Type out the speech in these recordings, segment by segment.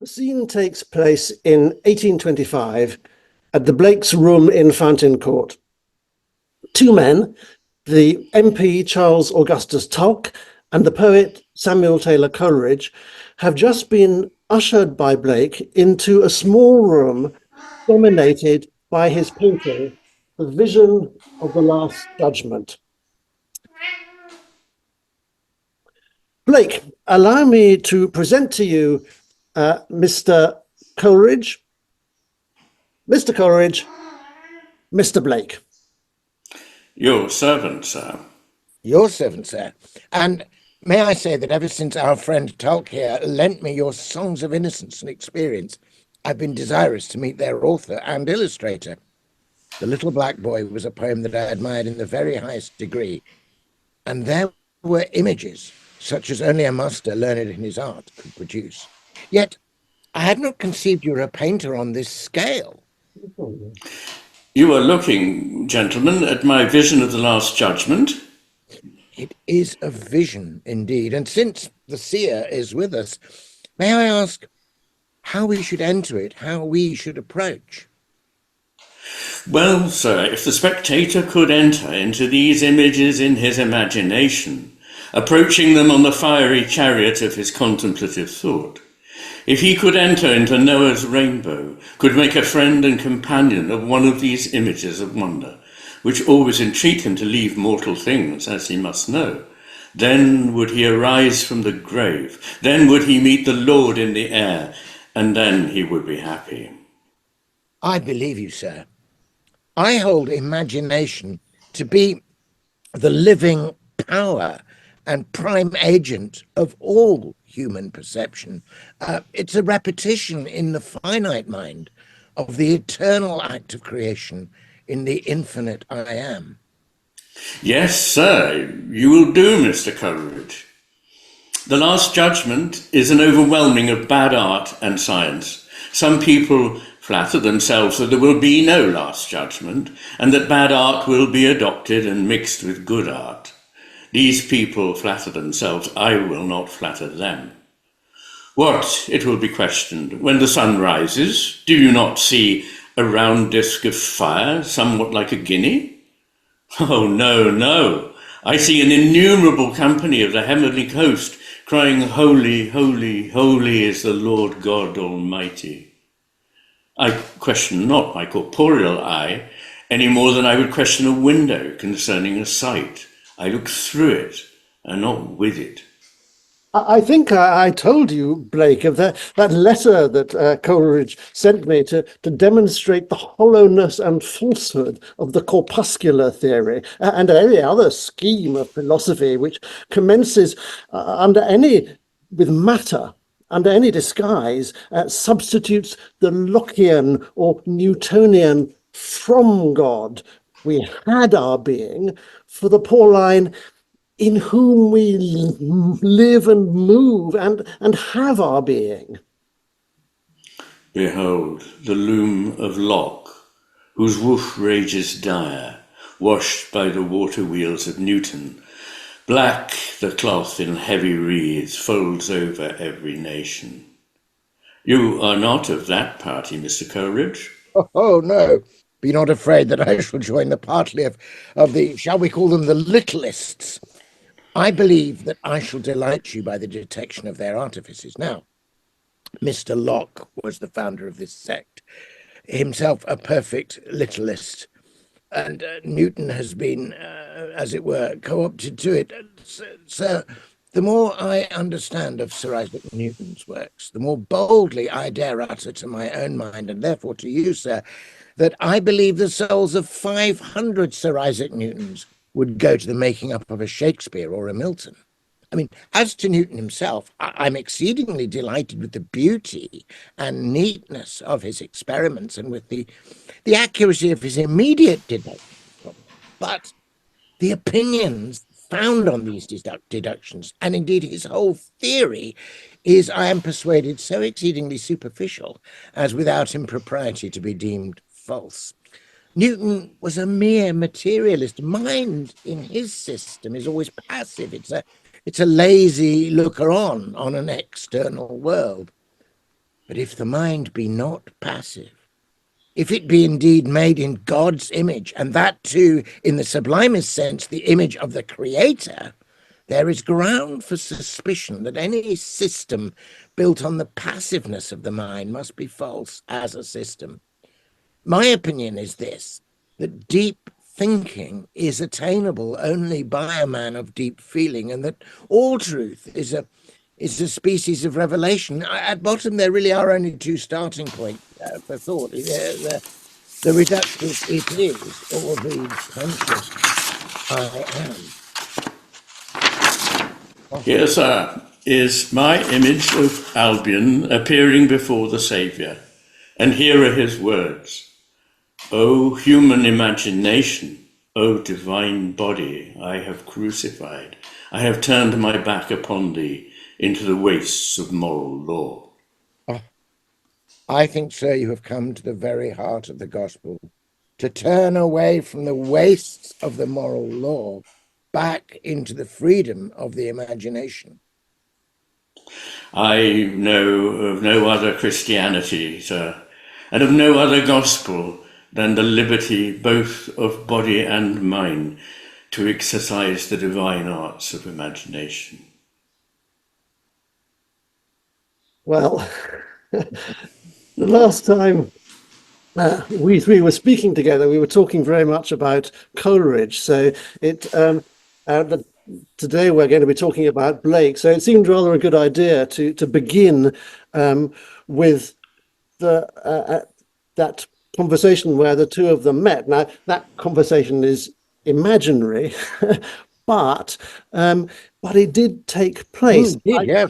The scene takes place in 1825 at the Blake's room in Fountain Court. Two men, the MP Charles Augustus Tulk and the poet Samuel Taylor Coleridge, have just been ushered by Blake into a small room dominated by his painting, The Vision of the Last Judgment. Blake, allow me to present to you Mr. Coleridge, Mr. Coleridge, Mr. Blake. Your servant, sir. Your servant, sir. And may I say that ever since our friend Tulk here lent me your Songs of Innocence and Experience, I've been desirous to meet their author and illustrator. The Little Black Boy was a poem that I admired in the very highest degree, and there were images such as only a master learned in his art could produce. Yet I had not conceived you were a painter on this scale. You are looking, gentlemen, at my Vision of the Last Judgment. It is a vision indeed, and since the seer is with us, may I ask how we should enter it, how we should approach? Well, sir, if the spectator could enter into these images in his imagination, approaching them on the fiery chariot of his contemplative thought, if he could enter into Noah's rainbow, could make a friend and companion of one of these images of wonder, which always entreat him to leave mortal things, as he must know, then would he arise from the grave, then would he meet the Lord in the air, and then he would be happy. I believe you, sir. I hold imagination to be the living power and prime agent of all human perception. It's a repetition in the finite mind of the eternal act of creation in the infinite I am. Yes, sir, you will do, Mr. Coleridge. The Last Judgment is an overwhelming of bad art and science. Some people flatter themselves that there will be no Last Judgment and that bad art will be adopted and mixed with good art. These people flatter themselves, I will not flatter them. What, it will be questioned, when the sun rises, do you not see a round disk of fire, somewhat like a guinea? Oh, no, no. I see an innumerable company of the heavenly host crying, Holy, holy, holy is the Lord God Almighty. I question not my corporeal eye any more than I would question a window concerning a sight. I look through it and not with it. I think I told you, Blake, of that letter that Coleridge sent me to demonstrate the hollowness and falsehood of the corpuscular theory and any other scheme of philosophy which commences with matter, under any disguise, substitutes the Lockean or Newtonian from God. We had our being for the poor line, in whom we live and move and have our being. Behold, the loom of Locke, whose woof rages dire, washed by the water wheels of Newton. Black the cloth in heavy wreaths folds over every nation. You are not of that party, Mr. Coleridge? Oh, no. Be not afraid that I shall join the party of the, shall we call them the littlest. I believe that I shall delight you by the detection of their artifices. Now, Mr. Locke was the founder of this sect, himself a perfect literalist, and Newton has been, as it were, co-opted to it. So the more I understand of Sir Isaac Newton's works, the more boldly I dare utter to my own mind, and therefore to you, sir, that I believe the souls of 500 Sir Isaac Newtons would go to the making up of a Shakespeare or a Milton. I mean, as to Newton himself, I'm exceedingly delighted with the beauty and neatness of his experiments and with the accuracy of his immediate deductions. But the opinions found on these deductions, and indeed his whole theory, is, I am persuaded, so exceedingly superficial as without impropriety to be deemed false. Newton was a mere materialist. Mind in his system is always passive. It's a lazy looker on an external world. But if the mind be not passive, if it be indeed made in God's image, and that too in the sublimest sense, the image of the Creator, there is ground for suspicion that any system built on the passiveness of the mind must be false as a system. My opinion is this, that deep thinking is attainable only by a man of deep feeling, and that all truth is a species of revelation. At bottom, there really are only two starting points for thought. The reductive it is, or the conscious I am. Here, sir, is my image of Albion appearing before the Saviour, and here are his words. O human imagination, O divine body, I have crucified. I have turned my back upon thee into the wastes of moral law. I think, sir, you have come to the very heart of the gospel, to turn away from the wastes of the moral law back into the freedom of the imagination. I know of no other Christianity, sir, and of no other gospel than the liberty both of body and mind to exercise the divine arts of imagination. Well, the last time we three were speaking together, we were talking very much about Coleridge. So today we're going to be talking about Blake. So it seemed rather a good idea to begin with that conversation where the two of them met. Now that conversation is imaginary, but it did take place. Yeah.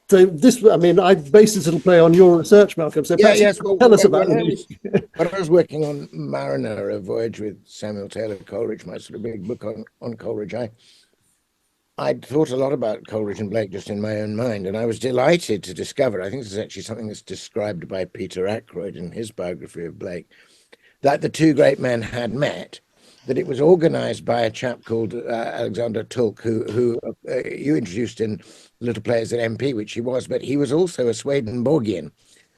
So this, I mean, I based this little play on your research, Malcolm. So perhaps yes. you can tell us about it. When I was working on Mariner, A Voyage with Samuel Taylor Coleridge, my sort of big book on Coleridge, I'd thought a lot about Coleridge and Blake just in my own mind, and I was delighted to discover, I think this is actually something that's described by Peter Ackroyd in his biography of Blake, that the two great men had met, that it was organized by a chap called Alexander Tulk, who you introduced in Little Players at MP, which he was, but he was also a Swedenborgian,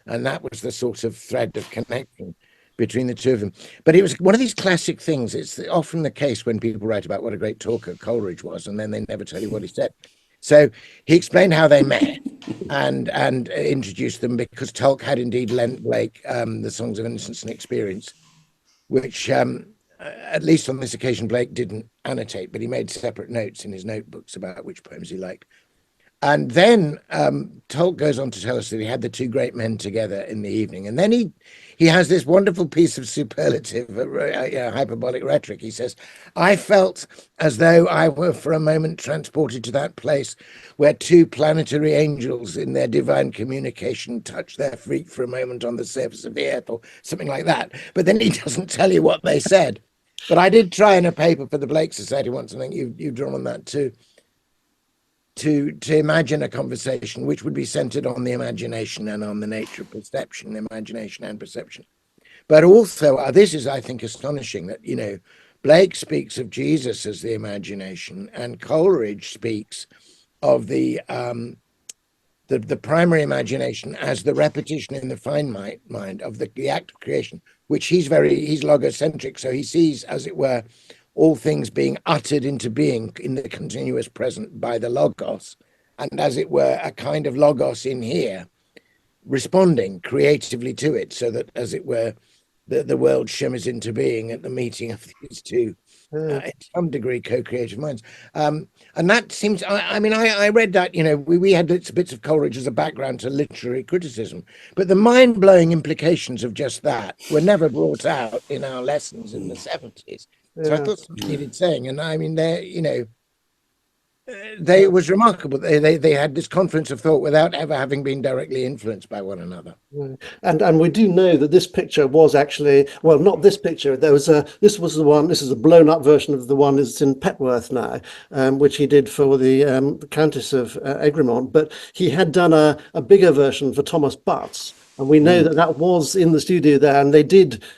and that was the sort of thread of connection between the two of them. But it was one of these classic things. It's often the case when people write about what a great talker Coleridge was, and then they never tell you what he said. So he explained how they met and introduced them, because Tulk had indeed lent Blake the Songs of Innocence and Experience, which at least on this occasion Blake didn't annotate, but he made separate notes in his notebooks about which poems he liked. And then Tulk goes on to tell us that he had the two great men together in the evening. And then he has this wonderful piece of superlative, hyperbolic rhetoric. He says, I felt as though I were for a moment transported to that place where two planetary angels in their divine communication touch their feet for a moment on the surface of the earth, or something like that. But then he doesn't tell you what they said. But I did try in a paper for the Blake Society once, and I think you've drawn on that too, to imagine a conversation which would be centered on the imagination and on the nature of perception, imagination and perception. But also, this is, I think, astonishing that, Blake speaks of Jesus as the imagination, and Coleridge speaks of the primary imagination as the repetition in the fine mind of the act of creation, which he's logocentric, so he sees, as it were, all things being uttered into being in the continuous present by the logos, and as it were, a kind of logos in here responding creatively to it, so that, as it were, the world shimmers into being at the meeting of these two in some degree co-creative minds. And that seems, I read that, we had bits of Coleridge as a background to literary criticism, but the mind-blowing implications of just that were never brought out in our lessons in the 70s. So I thought something needed saying, and it was remarkable. They had this confluence of thought without ever having been directly influenced by one another. And we do know that this picture was actually, well, not this picture. This was the one. This is a blown up version of the one that's in Petworth now, which he did for the Countess of Egremont. But he had done a bigger version for Thomas Butts. And we know that was in the studio there, and it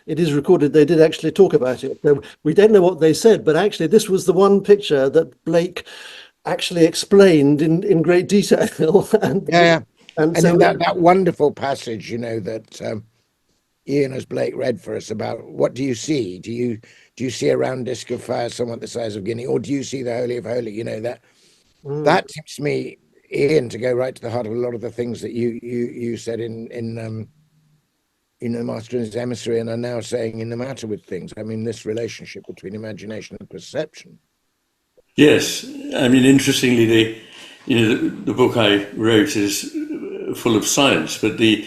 is recorded, they did actually talk about it. So we don't know what they said, but actually this was the one picture that Blake actually explained in great detail. And And so, then that wonderful passage, that Ian as Blake read for us about what do you see? Do you see a round disc of fire somewhat the size of Guinea, or do you see the Holy of Holy? That tips me, Ian, to go right to the heart of a lot of the things that you said in Master and his Emissary, and are now saying in The Matter with Things. I mean, this relationship between imagination and perception. Yes, I mean, interestingly, the book I wrote is full of science, but the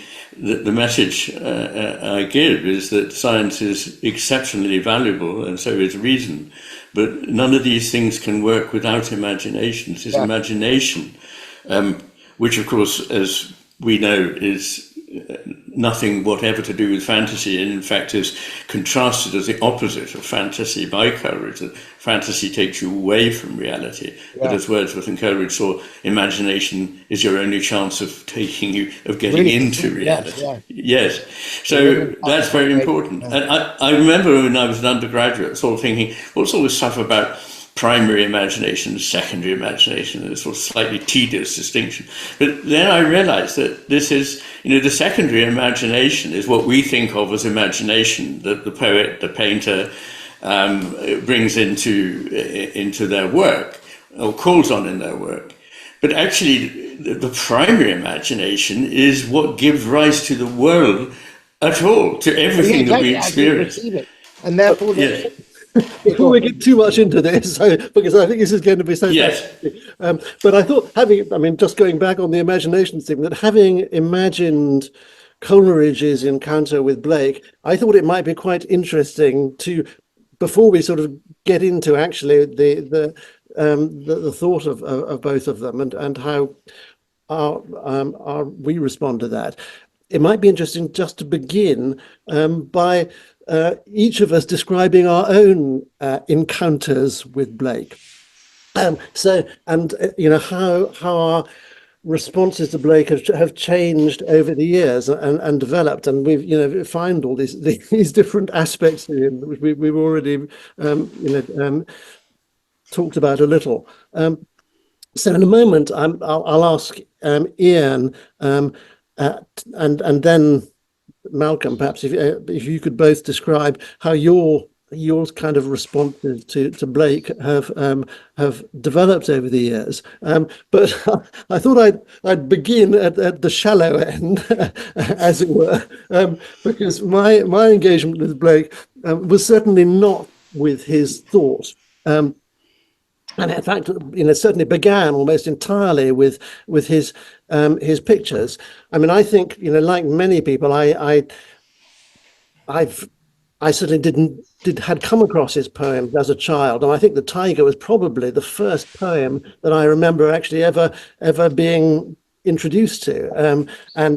message I give is that science is exceptionally valuable, and so is reason. But none of these things can work without imagination. It is imagination, which, of course, as we know, is nothing whatever to do with fantasy, and in fact is contrasted as the opposite of fantasy by Coleridge, that fantasy takes you away from reality. But as Wordsworth and Coleridge saw, imagination is your only chance of getting Really? into reality. Yes. So that's very important. And I remember when I was an undergraduate sort of thinking, what's all this stuff about primary imagination, secondary imagination, a sort of slightly tedious distinction. But then I realized that this is, the secondary imagination is what we think of as imagination, that the poet, the painter brings into their work, or calls on in their work. But actually, the primary imagination is what gives rise to the world at all, to everything that we experience. And therefore, before we get too much into this, because I think this is going to be so fascinating. But I thought just going back on the imagination thing, that having imagined Coleridge's encounter with Blake, I thought it might be quite interesting to, before we sort of get into actually the thought of both of them and how we respond to that. It might be interesting just to begin by each of us describing our own encounters with Blake. How our responses to Blake have changed over the years and developed, and we've found all these different aspects to him which we've already talked about a little. So in a moment, I'll ask Ian and then Malcolm, perhaps if you could both describe how your kind of responses to Blake have developed over the years. But I thought I'd begin at the shallow end, as it were, because my engagement with Blake was certainly not with his thought. And in fact, it certainly began almost entirely with his pictures. I mean, I think, like many people, I certainly had come across his poems as a child, and I think The Tiger was probably the first poem that I remember actually ever being introduced to. I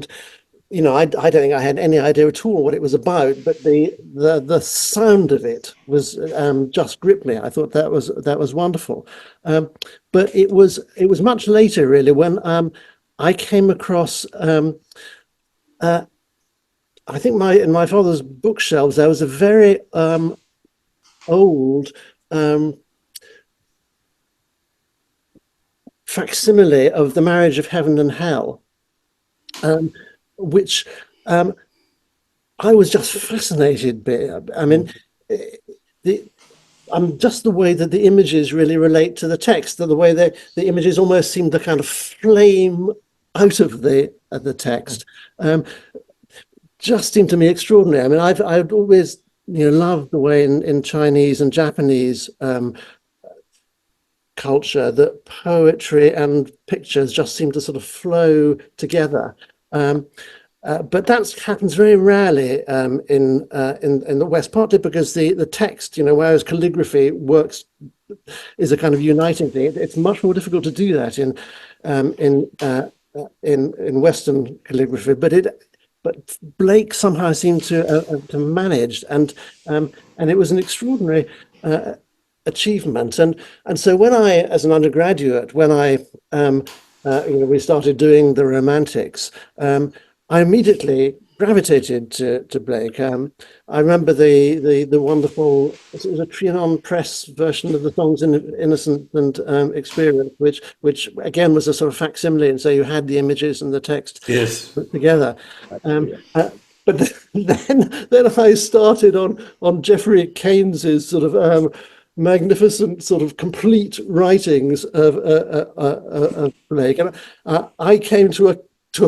don't think I had any idea at all what it was about, but the sound of it was just gripped me. I thought that was wonderful. But it was much later, really, when I came across. I think in my father's bookshelves there was a very old facsimile of The Marriage of Heaven and Hell. Which I was just fascinated by. I mean, just the way that the images really relate to the text, the way the images almost seem to kind of flame out of the text, just seemed to me extraordinary. I mean, I've always loved the way in Chinese and Japanese culture that poetry and pictures just seem to sort of flow together. But that happens very rarely in the West, partly because the text, whereas calligraphy is a kind of uniting thing. It's much more difficult to do that in Western calligraphy. But Blake somehow seemed to manage, and it was an extraordinary achievement. And so when I, as an undergraduate, we started doing the Romantics, I immediately gravitated to Blake. I remember the wonderful, it was a Trianon Press version of the songs in Innocent and Experience, which again was a sort of facsimile, and so you had the images and the text Yes. put together. Um, Brilliant. but then I started on Geoffrey Keynes's sort of magnificent sort of complete writings of Blake, and I came to a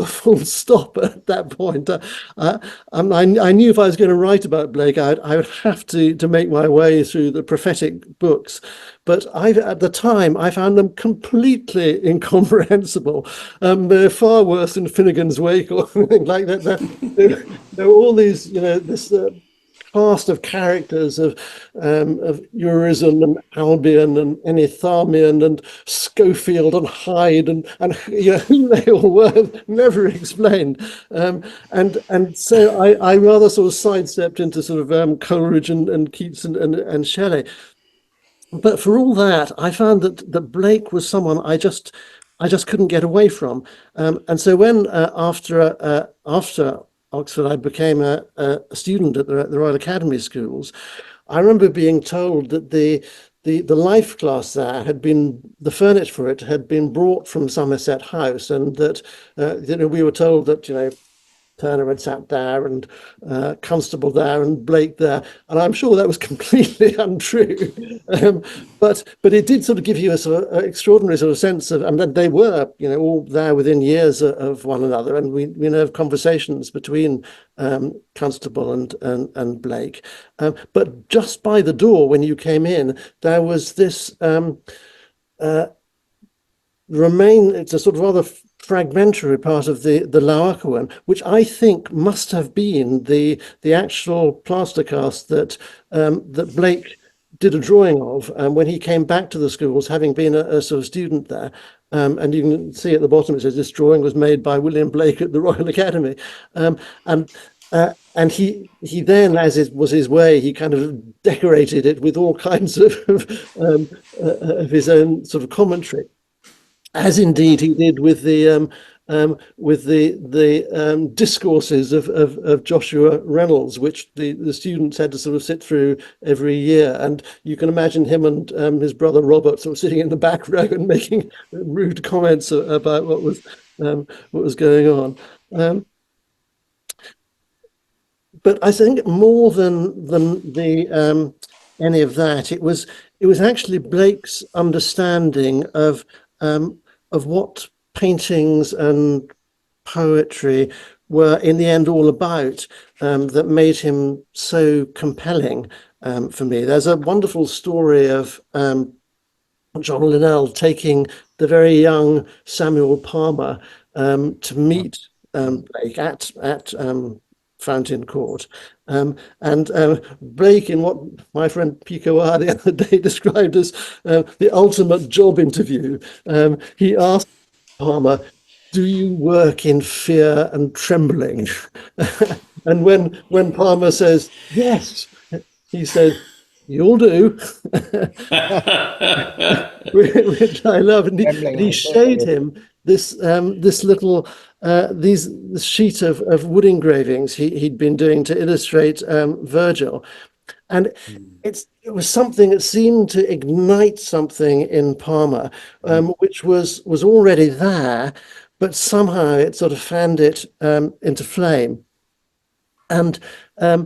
full stop at that point. I knew if I was going to write about Blake, I would have to make my way through the prophetic books, but at the time I found them completely incomprehensible. They're far worse than Finnegan's Wake or anything like that. There were all these, this cast of characters of Urizen and Albion and Enithamion and Schofield and Hyde and who they all were, never explained. And so I rather sort of sidestepped into sort of Coleridge and Keats and Shelley. But for all that, I found that Blake was someone I just couldn't get away from. And so when after Oxford, I became a student at the Royal Academy schools. I remember being told that the life class there had been, the furniture for it had been brought from Somerset House, and that we were told that Turner had sat there and Constable there and Blake there, and I'm sure that was completely untrue. But it did sort of give you a sort of extraordinary sort of sense of, and they were all there within years of one another, and we know of conversations between Constable and Blake. But just by the door when you came in, there was this it's a sort of rather fragmentary part of the Laocoon, which I think must have been the actual plaster cast that Blake did a drawing of when he came back to the schools, having been a sort of student there. And you can see at the bottom it says this drawing was made by William Blake at the Royal Academy. And he then, as it was his way, he kind of decorated it with all kinds of his own sort of commentary, as indeed he did with the discourses of Joshua Reynolds, which the students had to sort of sit through every year. And you can imagine him and his brother Robert sort of sitting in the back row and making rude comments about what was going on. But I think more than the any of that, it was actually Blake's understanding of what paintings and poetry were in the end all about, that made him so compelling for me. There's a wonderful story of John Linnell taking the very young Samuel Palmer to meet Blake at Fountain Court. And Blake, in what my friend Pico R the other day described as the ultimate job interview, he asked Palmer, "Do you work in fear and trembling?" And when Palmer says yes, he says, "You'll do," which I love. And he showed him this little this sheet of wood engravings he'd been doing to illustrate Virgil, and it was something that seemed to ignite something in Palmer, which was already there, but somehow it sort of fanned it into flame. And I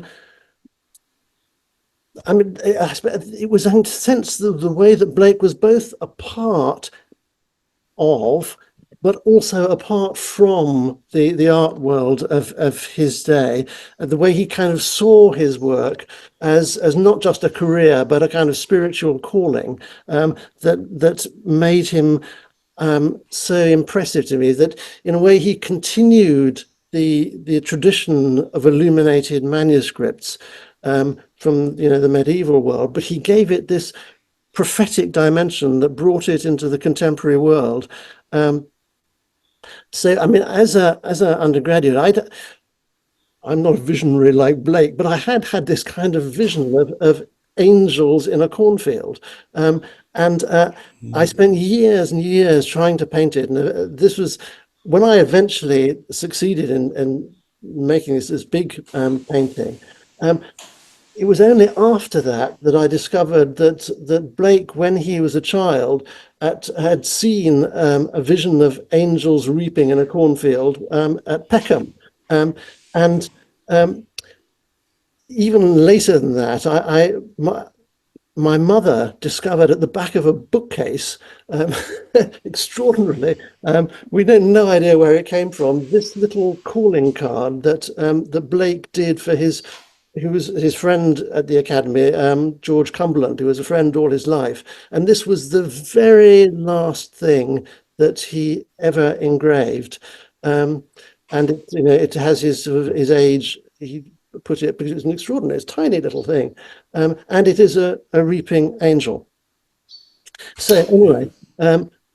mean, it was in a sense the way that Blake was both a part of, but also apart from the art world of his day, the way he kind of saw his work as not just a career, but a kind of spiritual calling, that made him so impressive to me, that in a way he continued the tradition of illuminated manuscripts from the medieval world, but he gave it this prophetic dimension that brought it into the contemporary world. So, I mean, as an undergraduate, I'm not a visionary like Blake, but I had this kind of vision of angels in a cornfield. I spent years and years trying to paint it. And this was when I eventually succeeded in making this big painting. It was only after that that I discovered that Blake, when he was a child, had seen a vision of angels reaping in a cornfield at Peckham, and even later than that, my mother discovered at the back of a bookcase, um, extraordinarily, we had no idea where it came from, this little calling card that Blake did for who was his friend at the academy, George Cumberland, who was a friend all his life. And this was the very last thing that he ever engraved. And it has his age. He put it because it's an extraordinary, it's a tiny little thing, and it is a reaping angel. So anyway,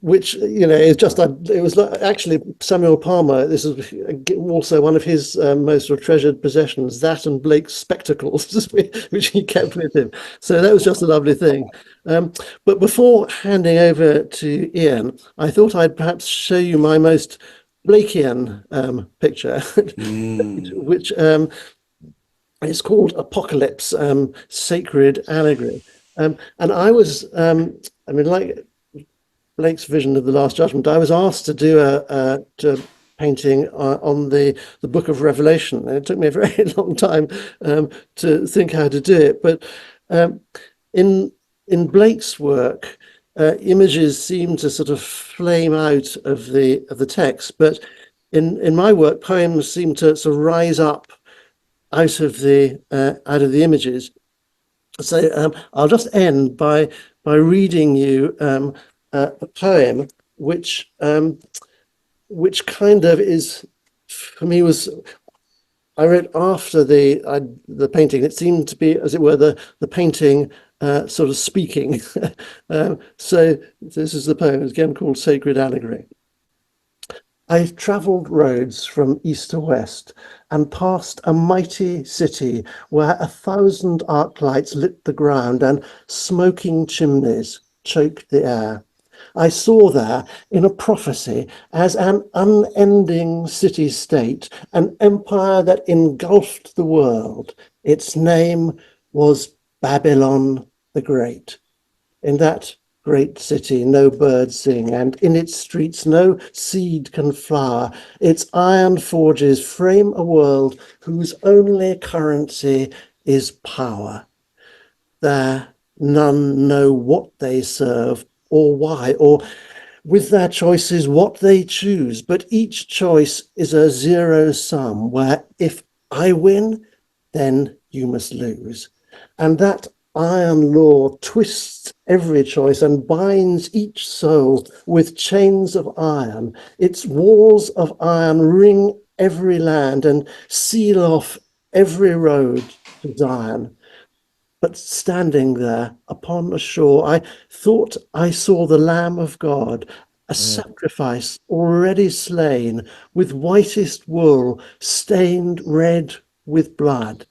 which is just it was actually Samuel Palmer. This is also one of his most treasured possessions. That and Blake's spectacles, which he kept with him. So that was just a lovely thing. But before handing over to Ian, I thought I'd perhaps show you my most Blakean picture, which it's called Apocalypse, Sacred Allegory. And I was, like Blake's vision of the Last Judgment, I was asked to do a painting on the Book of Revelation. And it took me a very long time to think how to do it. But in Blake's work, images seem to sort of flame out of the text. But in my work, poems seem to sort of rise up out of the images. So I'll just end by reading you a poem which kind of is, for me, I wrote after the painting. It seemed to be, as it were, the painting sort of speaking. So this is the poem, again called Sacred Allegory. I've travelled roads from east to west and passed a mighty city where 1,000 arc lights lit the ground and smoking chimneys choked the air. I saw there in a prophecy as an unending city-state, an empire that engulfed the world. Its name was Babylon the Great. In that great city, no birds sing, and in its streets no seed can flower. Its iron forges frame a world whose only currency is power. There none know what they serve or why, or with their choices what they choose, but each choice is a zero sum where if I win, then you must lose. And that iron law twists every choice and binds each soul with chains of iron. Its walls of iron ring every land and seal off every road to Zion. But standing there upon a shore, I thought I saw the Lamb of God, a sacrifice already slain, with whitest wool stained red with blood.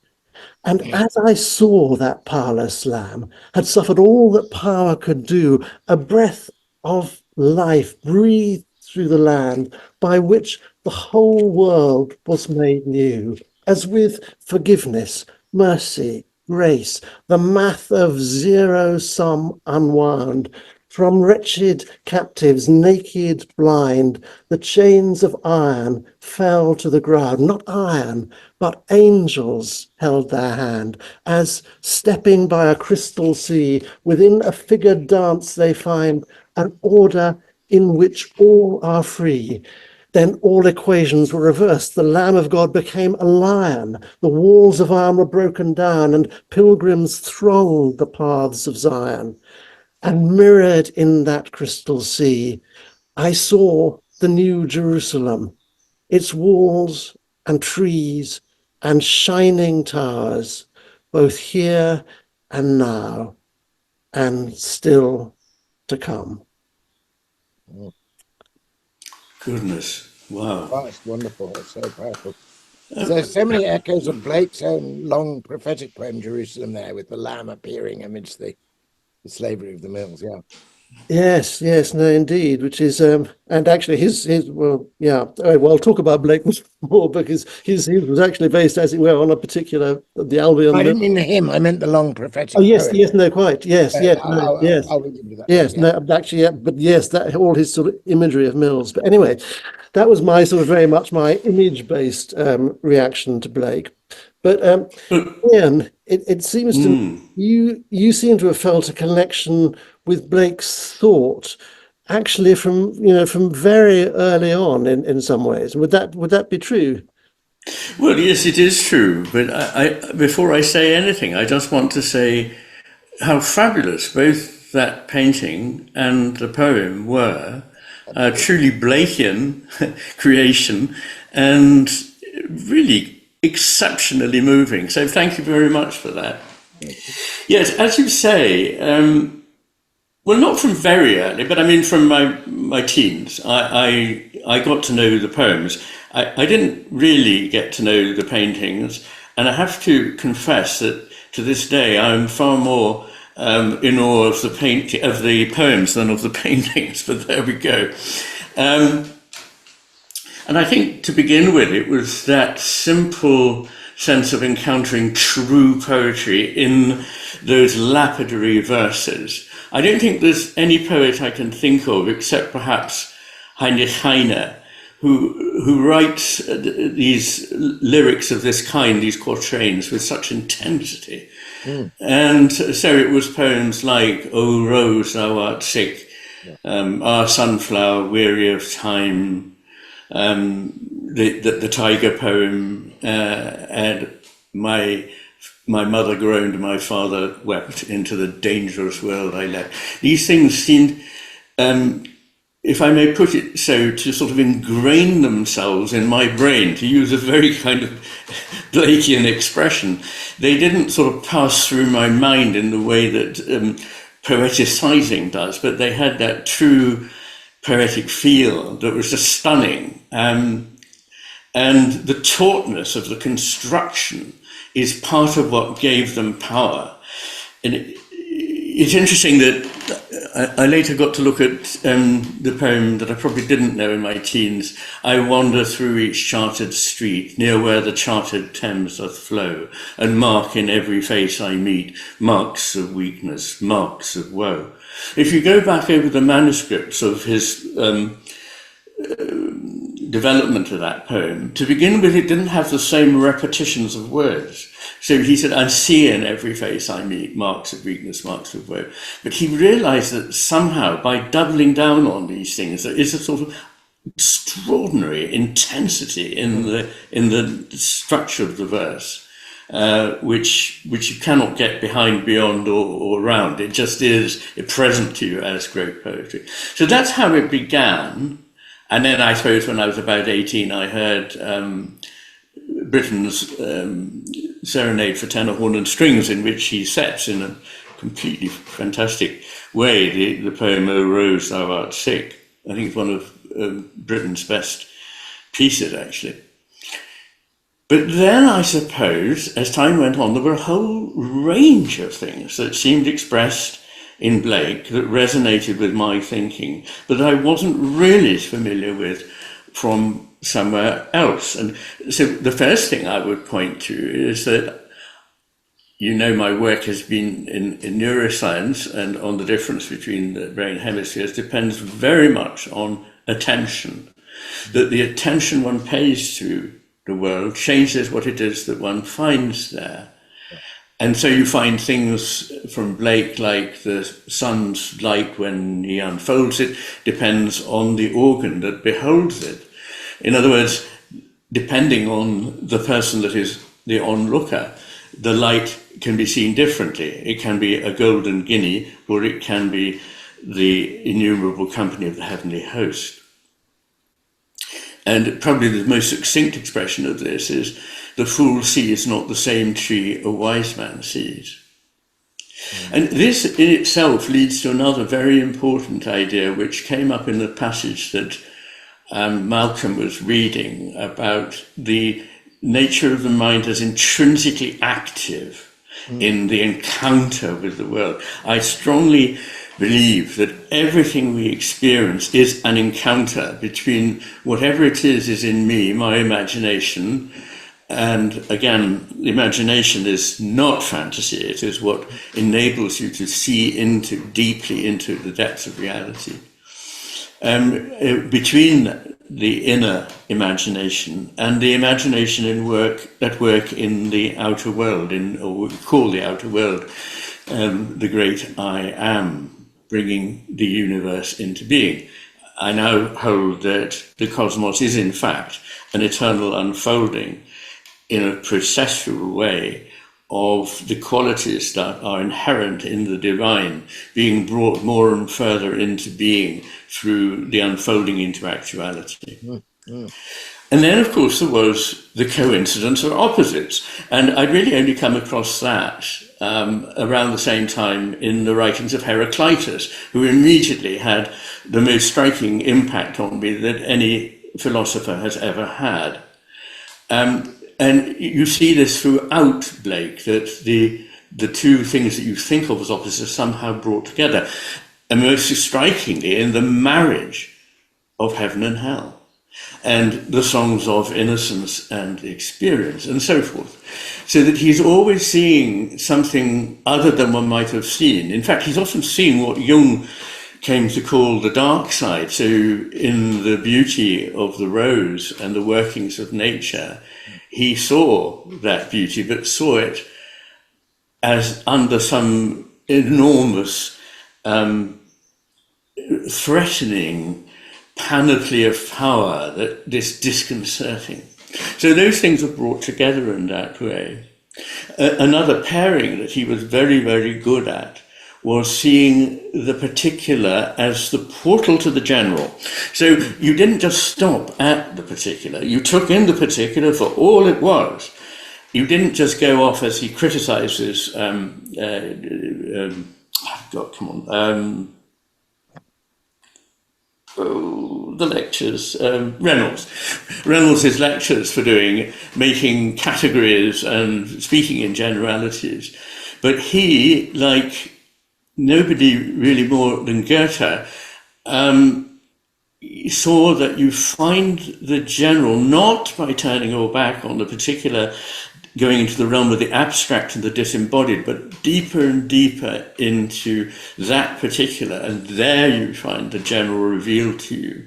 And as I saw that powerless lamb had suffered all that power could do, a breath of life breathed through the land by which the whole world was made new, as with forgiveness, mercy, grace, the math of zero sum unwound. From wretched captives, naked, blind, the chains of iron fell to the ground. Not iron, but angels held their hand, as stepping by a crystal sea, within a figured dance they find an order in which all are free. Then all equations were reversed. The Lamb of God became a lion. The walls of iron were broken down, and pilgrims thronged the paths of Zion. And mirrored in that crystal sea, I saw the new Jerusalem, its walls and trees and shining towers, both here and now, and still to come. Goodness, wow. Oh, it's wonderful. It's so powerful. There's so many echoes of Blake's own long prophetic poem, Jerusalem, there, with the lamb appearing amidst the slavery of the mills. Yeah. Yes, yes, no, indeed, which is and actually his well, yeah, well, I'll talk about Blake more because his was actually based, as it were, on a particular the I Albion Mill. didn't mean the hymn. I meant the long Oh, prophetic yes, poem. yes, no, quite, yes, yes, no, yes, I'll leave you to that one. yes, Yeah. no, actually, yeah, but yes, that all his sort of imagery of Mills. But anyway, that was my sort of very much my image-based reaction to Blake. But But Ian, it seems to me you seem to have felt a connection with Blake's thought, actually from from very early on in some ways. Would that be true? well, yes, it is true. But before I say anything, I just want to say how fabulous both that painting and the poem were. A truly Blakean creation and really exceptionally moving. So thank you very much for that. Yes, as you say, well, not from very early, but I mean from my teens. I got to know the poems. I didn't really get to know the paintings, and I have to confess that to this day I'm far more in awe of the poems than of the paintings. But there we go. Um, and I think to begin with, it was that simple sense of encountering true poetry in those lapidary verses. I don't think there's any poet I can think of, except perhaps Heinrich Heine, who writes these lyrics of this kind, these quatrains, with such intensity. And so it was poems like, O Rose, thou art sick, Our sunflower, weary of time, the tiger poem, and my mother groaned, my father wept, into the dangerous world I left. These things seemed, if I may put it so, to sort of ingrain themselves in my brain, to use a very kind of Blakean expression. They didn't sort of pass through my mind in the way that poeticizing does, but they had that true poetic feel that was just stunning. And the tautness of the construction is part of what gave them power. And it's interesting that I later got to look at the poem that I probably didn't know in my teens. I wander through each chartered street, near where the chartered Thames doth flow, and mark in every face I meet marks of weakness, marks of woe. If you go back over the manuscripts of his development of that poem, to begin with, it didn't have the same repetitions of words. So he said, I see in every face I meet marks of weakness, marks of woe. But he realized that somehow, by doubling down on these things, there is a sort of extraordinary intensity in the structure of the verse, which you cannot get behind, beyond, or around. It just is present to you as great poetry. So that's how it began. And then I suppose when I was about 18, I heard Britten's Serenade for Tenor, Horn and Strings, in which he sets in a completely fantastic way the poem O Rose, Thou Art Sick. I think it's one of Britten's best pieces, actually. But then I suppose, as time went on, there were a whole range of things that seemed expressed in Blake that resonated with my thinking that I wasn't really familiar with from somewhere else. And so the first thing I would point to is that, my work has been in neuroscience, and on the difference between the brain hemispheres depends very much on attention. That the attention one pays to the world changes what it is that one finds there. And so you find things from Blake like the sun's light when he unfolds it depends on the organ that beholds it. In other words, depending on the person that is the onlooker, the light can be seen differently. It can be a golden guinea, or it can be the innumerable company of the heavenly host. And probably the most succinct expression of this is, the fool sees not the same tree a wise man sees. And this in itself leads to another very important idea, which came up in the passage that Malcolm was reading about the nature of the mind as intrinsically active in the encounter with the world. I strongly believe that everything we experience is an encounter between whatever it is in me, my imagination. And again, imagination is not fantasy. It is what enables you to see deeply into the depths of reality. Between the inner imagination and the imagination at work in the outer world, or what we call the outer world, the great I am, bringing the universe into being. I now hold that the cosmos is in fact an eternal unfolding in a processual way of the qualities that are inherent in the divine being brought more and further into being through the unfolding into actuality. And then, of course, there was the coincidence of opposites. And I'd really only come across that around the same time in the writings of Heraclitus, who immediately had the most striking impact on me that any philosopher has ever had. And you see this throughout Blake, that the two things that you think of as opposites are somehow brought together. And most strikingly in the marriage of heaven and hell, and the songs of innocence and experience, and so forth. So that he's always seeing something other than one might have seen. In fact, he's often seeing what Jung came to call the dark side. So in the beauty of the rose and the workings of nature, he saw that beauty, but saw it as under some enormous threatening panoply of power that is disconcerting. So those things are brought together in that way. Another pairing that he was very, very good at was seeing the particular as the portal to the general. So you didn't just stop at the particular, you took in the particular for all it was. You didn't just go off, as he criticizes, the lectures, Reynolds' lectures for making categories and speaking in generalities. But he, like nobody really more than Goethe, saw that you find the general not by turning your back on the particular, going into the realm of the abstract and the disembodied, but deeper and deeper into that particular, and there you find the general revealed to you.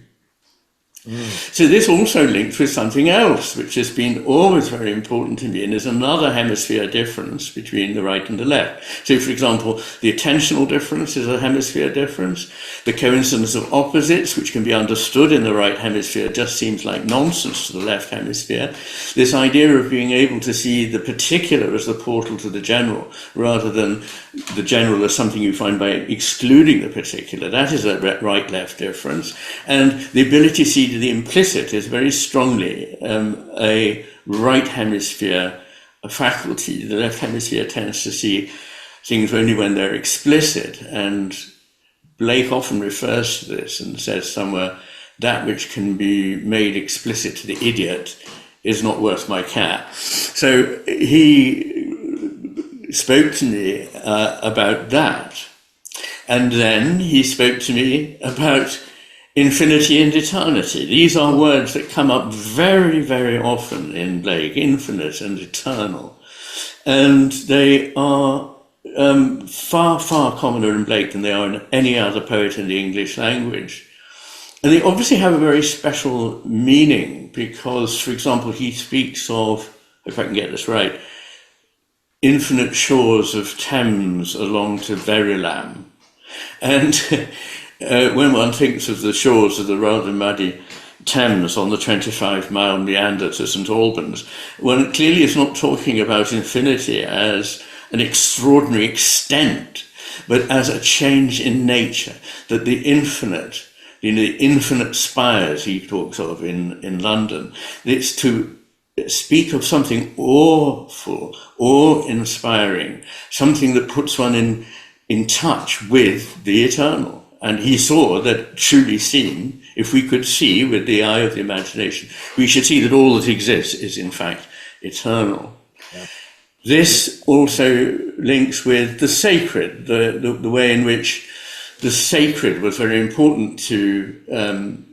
So this also links with something else, which has been always very important to me, and is another hemisphere difference between the right and the left. So, for example, the attentional difference is a hemisphere difference. The coincidence of opposites, which can be understood in the right hemisphere, just seems like nonsense to the left hemisphere. This idea of being able to see the particular as the portal to the general, rather than the general as something you find by excluding the particular, that is a right-left difference. And the ability to see the implicit is very strongly a right hemisphere faculty. The left hemisphere tends to see things only when they're explicit, and Blake often refers to this and says somewhere, that which can be made explicit to the idiot is not worth my care. So he spoke to me about that, and then he spoke to me about infinity and eternity. These are words that come up very, very often in Blake, infinite and eternal. And they are far, far commoner in Blake than they are in any other poet in the English language. And they obviously have a very special meaning because, for example, he speaks of, if I can get this right, infinite shores of Thames along to Verulam. And when one thinks of the shores of the rather muddy Thames on the 25-mile meander to St Albans, one clearly is not talking about infinity as an extraordinary extent, but as a change in nature, that the infinite, the infinite spires he talks of in London, it's to speak of something awful, awe-inspiring, something that puts one in touch with the eternal. And he saw that, truly seen, if we could see with the eye of the imagination, we should see that all that exists is in fact eternal. Yeah. This also links with the sacred, the way in which the sacred was very important to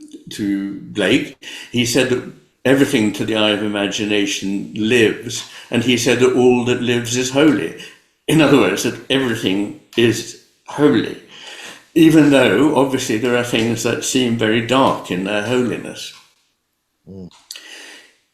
Blake. He said that everything to the eye of imagination lives, and he said that all that lives is holy. In other words, that everything is holy, even though obviously there are things that seem very dark in their holiness.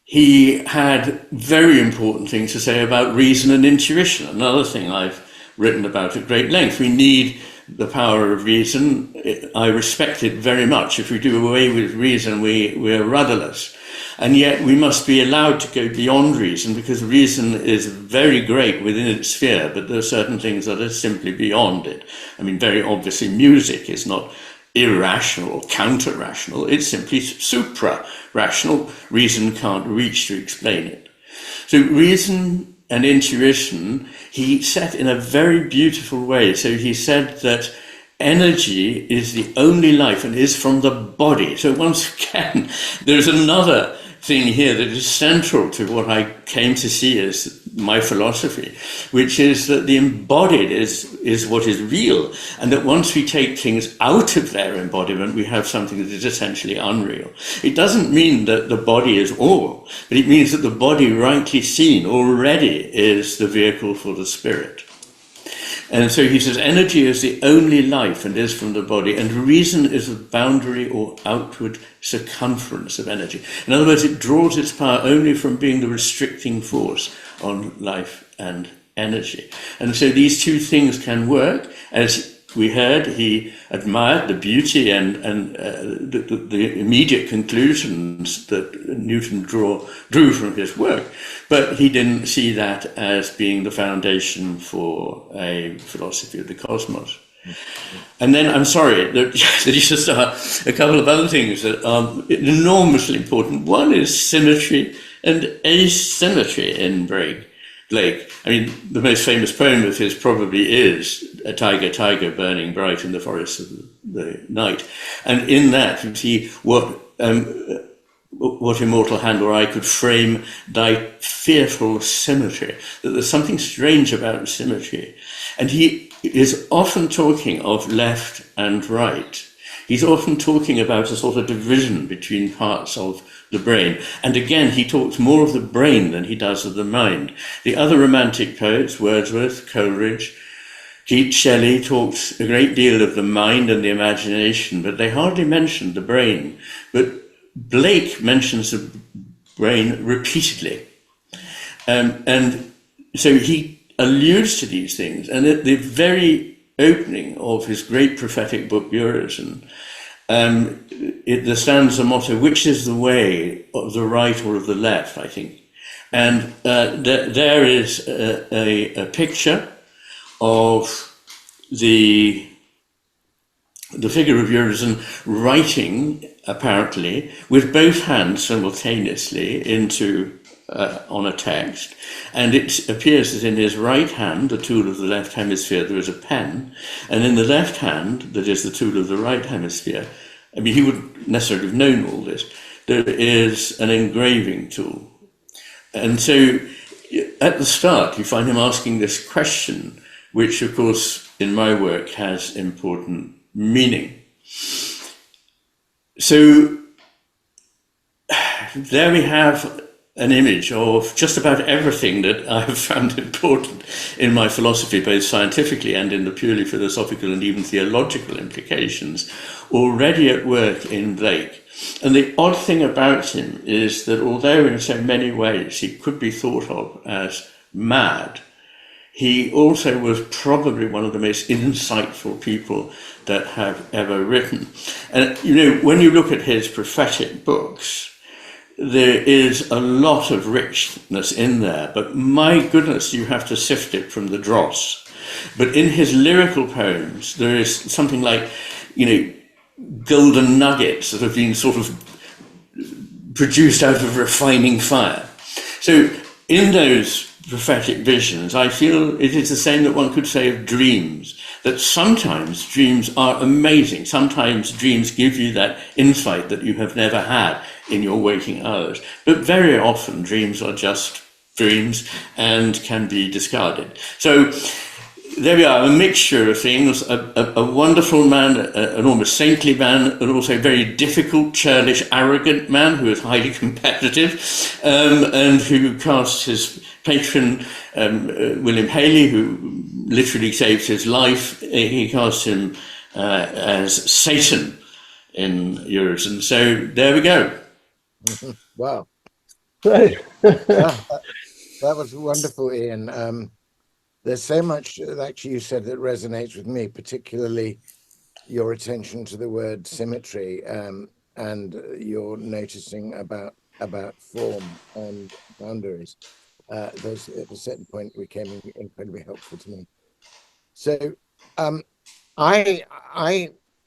He had very important things to say about reason and intuition, another thing I've written about at great length. We need the power of reason. I respect it very much. If we do away with reason, we're rudderless. And yet we must be allowed to go beyond reason, because reason is very great within its sphere, but there are certain things that are simply beyond it. I mean, very obviously, music is not irrational or counter-rational. It's simply supra-rational. Reason can't reach to explain it. So reason and intuition, he said in a very beautiful way. So he said that energy is the only life and is from the body. So once again, there's another thing here that is central to what I came to see as my philosophy, which is that the embodied is what is real, and that once we take things out of their embodiment, we have something that is essentially unreal. It doesn't mean that the body is all, but it means that the body, rightly seen, already is the vehicle for the spirit. And so he says, energy is the only life and is from the body, and reason is the boundary or outward circumference of energy. In other words, it draws its power only from being the restricting force on life and energy. And so these two things can work. As we heard, he admired the beauty and the immediate conclusions that Newton drew from his work, but he didn't see that as being the foundation for a philosophy of the cosmos. And then I'm sorry that you just a couple of other things that are enormously important. One is symmetry and asymmetry in Blake. I mean, the most famous poem of his probably is "A tiger, tiger, burning bright in the forest of the night." And in that, you see what immortal hand or eye could frame thy fearful symmetry, that there's something strange about symmetry. And he is often talking of left and right. He's often talking about a sort of division between parts of the brain. And again, he talks more of the brain than he does of the mind. The other romantic poets, Wordsworth, Coleridge, Keats, Shelley, talked a great deal of the mind and the imagination, but they hardly mentioned the brain. But Blake mentions the brain repeatedly. And so he alludes to these things. And at the very opening of his great prophetic book, Urizen, there stands a motto, which is the way of the right or of the left, I think. And there is a picture of the figure of Urizen writing, apparently, with both hands simultaneously on a text, and it appears that in his right hand, the tool of the left hemisphere, there is a pen, and in the left hand, that is the tool of the right hemisphere, I mean, he wouldn't necessarily have known all this, there is an engraving tool. And so at the start, you find him asking this question, which of course in my work has important meaning. So there we have an image of just about everything that I have found important in my philosophy, both scientifically and in the purely philosophical and even theological implications, already at work in Blake. And the odd thing about him is that although in so many ways he could be thought of as mad, he also was probably one of the most insightful people that have ever written. And, you know, when you look at his prophetic books, there is a lot of richness in there, but my goodness, you have to sift it from the dross. But in his lyrical poems, there is something like, you know, golden nuggets that have been sort of produced out of refining fire. So in those prophetic visions, I feel it is the same that one could say of dreams, that sometimes dreams are amazing. Sometimes dreams give you that insight that you have never had in your waking hours. But very often dreams are just dreams and can be discarded. So there we are, a mixture of things. A wonderful man, an almost saintly man, and also a very difficult, churlish, arrogant man who is highly competitive, and who casts his patron, William Haley, who literally saved his life. He cast him as Satan in yours. And so there we go. Wow. Right. Yeah, that was wonderful, Iain. There's so much that you said that resonates with me, particularly your attention to the word symmetry, and your noticing about form and boundaries. Those at a certain point became incredibly helpful to me. So, I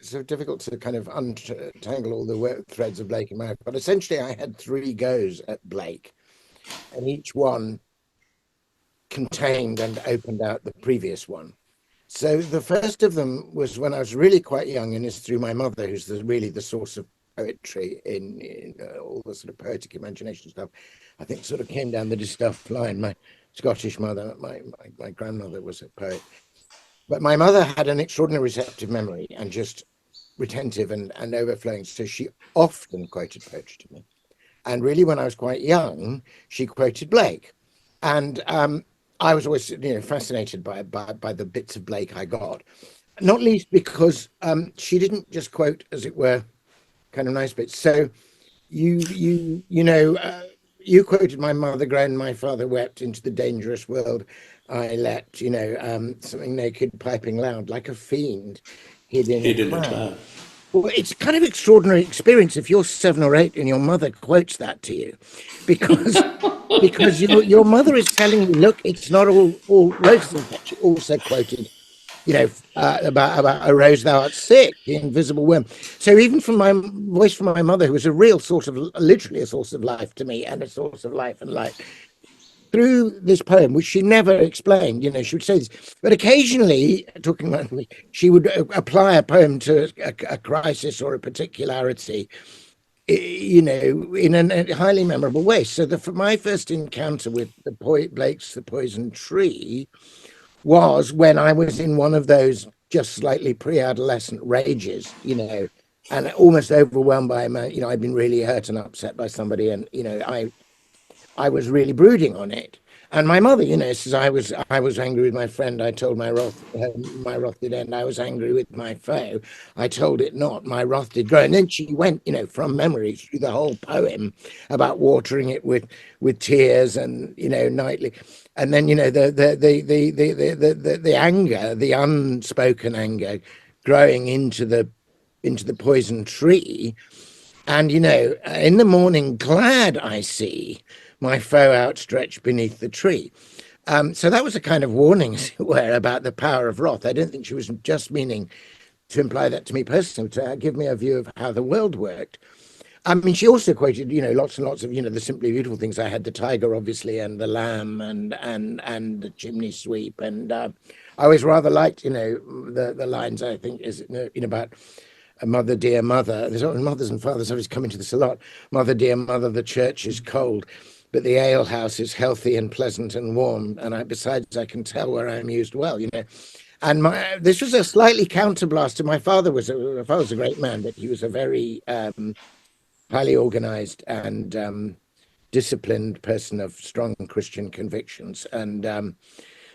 so difficult to kind of untangle all the threads of Blake in my life, but essentially I had 3 goes at Blake, and each one contained and opened out the previous one. So the first of them was when I was really quite young, and is through my mother, who's really the source of poetry in all the sort of poetic imagination stuff. I think sort of came down the Distaff line. My Scottish mother, my grandmother was a poet, but my mother had an extraordinary receptive memory and just retentive and overflowing. So she often quoted poetry to me. And really, when I was quite young, she quoted Blake. And I was always, fascinated by the bits of Blake I got, not least because she didn't just quote, as it were, kind of nice bits. So you quoted "My mother groaned, my father wept. Into the dangerous world I leapt." Something naked, piping loud, like a fiend hid in a Hid in the cloud. cloud. Well, it's kind of extraordinary experience if you're 7 or 8 and your mother quotes that to you, because your mother is telling you, look, it's not all roses. In fact, she also quoted, about "A rose thou art sick, the invisible worm." So even from my voice from my mother, who was a real source of, literally a source of life to me and a source of life and light, through this poem, which she never explained, she would say this, but occasionally, talking about me, she would apply a poem to a crisis or a particularity, in a highly memorable way. So my first encounter with Blake's The Poison Tree was when I was in one of those just slightly pre-adolescent rages, and almost overwhelmed by I'd been really hurt and upset by somebody, and I was really brooding on it. And my mother, says I was angry with my friend. I told my wrath did end. I was angry with my foe. I told it not. My wrath did grow. And then she went, from memory through the whole poem about watering it with tears and nightly. And then the anger, the unspoken anger, growing into the poison tree. And, in the morning, glad I see my foe outstretched beneath the tree. So that was a kind of warning, as it were, about the power of wrath. I don't think she was just meaning to imply that to me personally, to give me a view of how the world worked. I mean, she also quoted, lots and lots of, the simply beautiful things. I had the tiger, obviously, and the lamb, and the chimney sweep. And I always rather liked, the lines, I think, is about a mother, dear mother. There's mothers and fathers always come into this a lot. Mother, dear mother, the church is cold, but the ale house is healthy and pleasant and warm. And besides, I can tell where I'm used well, And this was a slightly counterblast to my father. My father was a great man, but he was a very highly organized and disciplined person of strong Christian convictions. And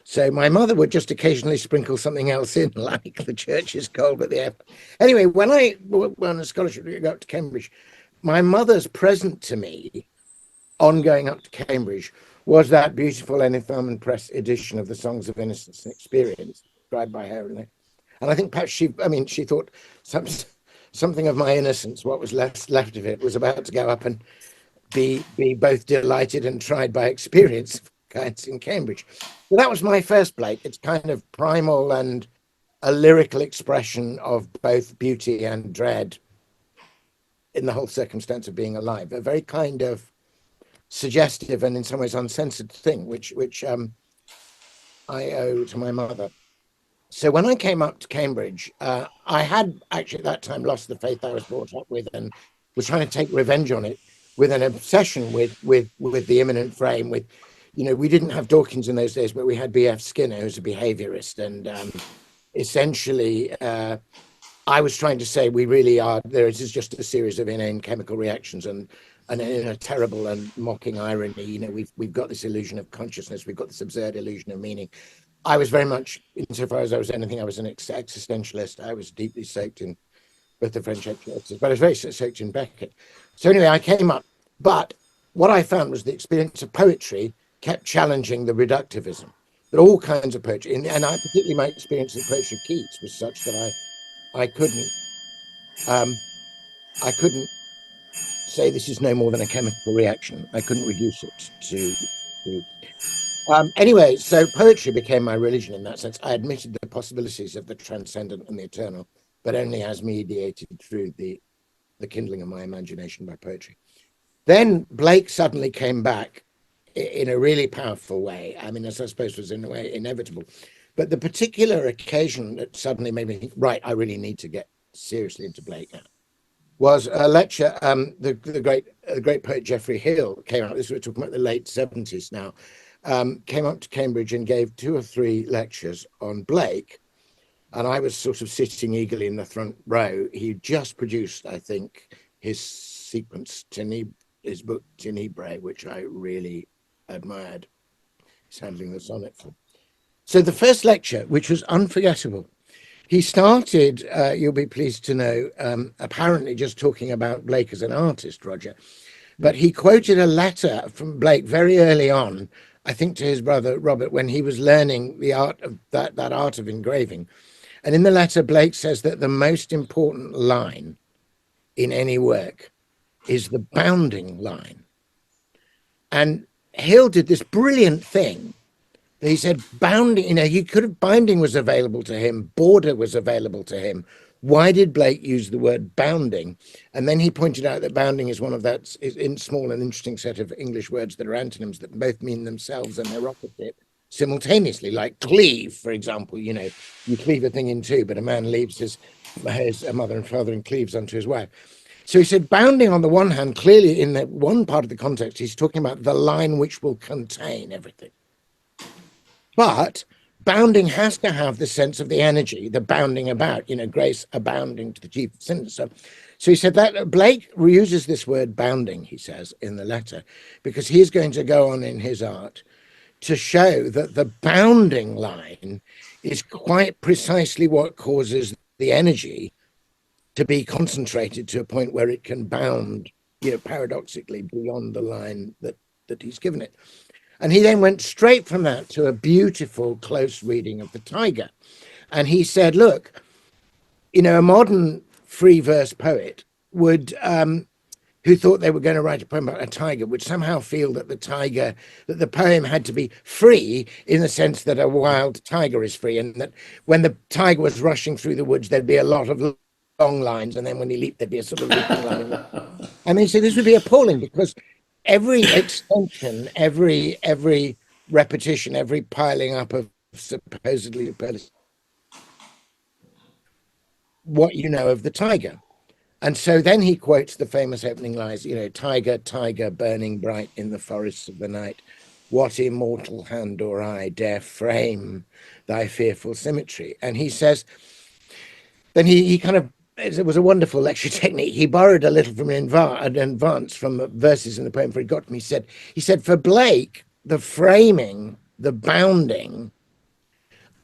so my mother would just occasionally sprinkle something else in, like the church is cold, but the air. Anyway, when I went on a scholarship to go up to Cambridge, my mother's present to me on going up to Cambridge was that beautiful Enid Thurman Press edition of the Songs of Innocence and Experience, described by her. And I think perhaps she thought something of my innocence, what was left of it, was about to go up and be both delighted and tried by experience kinds in Cambridge. So that was my first Blake. It's kind of primal and a lyrical expression of both beauty and dread in the whole circumstance of being alive. A very kind of suggestive and in some ways uncensored thing, which I owe to my mother. So when I came up to Cambridge, I had actually at that time lost the faith I was brought up with and was trying to take revenge on it with an obsession with the imminent frame, with we didn't have Dawkins in those days, but we had B.F. Skinner, who's a behaviorist, and essentially I was trying to say we really are. There is just a series of inane chemical reactions, and in a terrible and mocking irony, we've got this illusion of consciousness, we've got this absurd illusion of meaning. I was very much, insofar as I was anything, I was an existentialist. I was deeply soaked in both the French existentialists, but I was very soaked in Beckett. So anyway, I came up, but what I found was the experience of poetry kept challenging the reductivism. That all kinds of poetry, and I particularly my experience of the poetry of Keats was such that I couldn't I couldn't say this is no more than a chemical reaction. I couldn't reduce it to anyway, so poetry became my religion in that sense. I admitted the possibilities of the transcendent and the eternal, but only as mediated through the kindling of my imagination by poetry. Then Blake suddenly came back in a really powerful way. I mean, as I suppose was in a way inevitable. But the particular occasion that suddenly made me think, right, I really need to get seriously into Blake now, was a lecture. The great poet Geoffrey Hill came out. This we're talking about the late 70s now. Came up to Cambridge and gave 2 or 3 lectures on Blake. And I was sort of sitting eagerly in the front row. He just produced, I think, his sequence, his book Tenebrae, which I really admired. He's handling the sonnet for. So the first lecture, which was unforgettable, he started, you'll be pleased to know, apparently just talking about Blake as an artist, Roger, but he quoted a letter from Blake very early on, I think to his brother Robert, when he was learning the art of that art of engraving. And in the letter, Blake says that the most important line in any work is the bounding line. And Hill did this brilliant thing. He said bounding, binding was available to him, border was available to him. Why did Blake use the word bounding? And then he pointed out that bounding is one of that in small and interesting set of English words that are antonyms that both mean themselves and their opposite simultaneously, like cleave, for example. You cleave a thing in two, but a man leaves his mother and father and cleaves unto his wife. So he said bounding on the one hand, clearly in the one part of the context, he's talking about the line which will contain everything. But bounding has to have the sense of the energy, the bounding about, grace abounding to the chief of sinners. So he said that Blake reuses this word bounding, he says, in the letter, because he's going to go on in his art to show that the bounding line is quite precisely what causes the energy to be concentrated to a point where it can bound, paradoxically beyond the line that he's given it. And he then went straight from that to a beautiful close reading of the Tiger. And he said, look, a modern free verse poet would, who thought they were going to write a poem about a tiger, would somehow feel that that the poem had to be free in the sense that a wild tiger is free, and that when the tiger was rushing through the woods, there'd be a lot of long lines, and then when he leaped, there'd be a sort of leaping line. And he said this would be appalling because every extension, every repetition, every piling up of supposedly what you know of the tiger. And so then he quotes the famous opening lines, tiger, tiger, burning bright in the forests of the night, what immortal hand or eye dare frame thy fearful symmetry? And he says, then he kind of, it was a wonderful lecture technique. He borrowed a little from an advance from verses in the poem, for he got to me. He said, for Blake, the framing, the bounding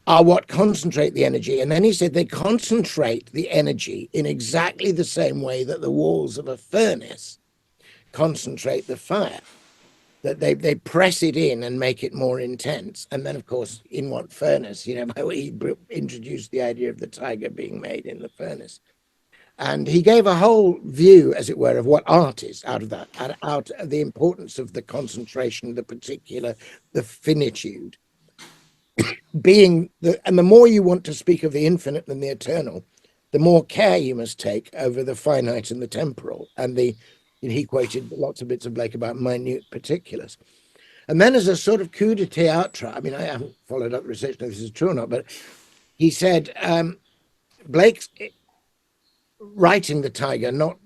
are what concentrate the energy. And then he said they concentrate the energy in exactly the same way that the walls of a furnace concentrate the fire, that they press it in and make it more intense. And then, of course, in what furnace, he introduced the idea of the tiger being made in the furnace. And he gave a whole view, as it were, of what art is out of that, out of the importance of the concentration, the particular, the finitude. And the more you want to speak of the infinite and the eternal, the more care you must take over the finite and the temporal. And he quoted lots of bits of Blake about minute particulars. And then as a sort of coup de théâtre, I mean, I haven't followed up the research to know if this is true or not, but he said Blake's writing the tiger, not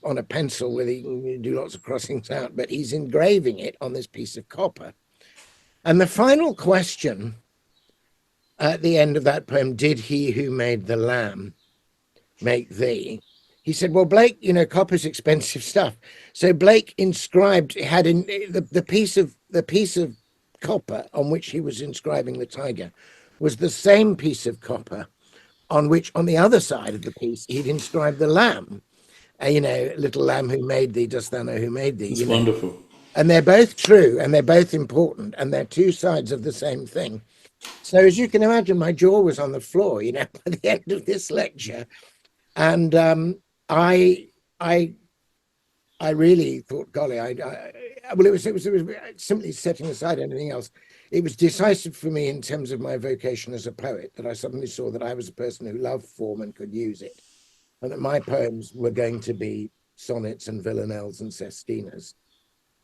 on a pencil where he can do lots of crossings out, but he's engraving it on this piece of copper. And the final question at the end of that poem, did he who made the lamb make thee? He said, well, Blake, copper's expensive stuff. So Blake had in the piece of copper on which he was inscribing the tiger was the same piece of copper on which, on the other side of the piece, he'd inscribed the lamb. Little lamb who made thee, dost thou know who made thee? It's wonderful. And they're both true, and they're both important, and they're two sides of the same thing. So as you can imagine, my jaw was on the floor, by the end of this lecture. And I really thought, golly, well, it was simply setting aside anything else. It was decisive for me in terms of my vocation as a poet, that I suddenly saw that I was a person who loved form and could use it, and that my poems were going to be sonnets and villanelles and sestinas,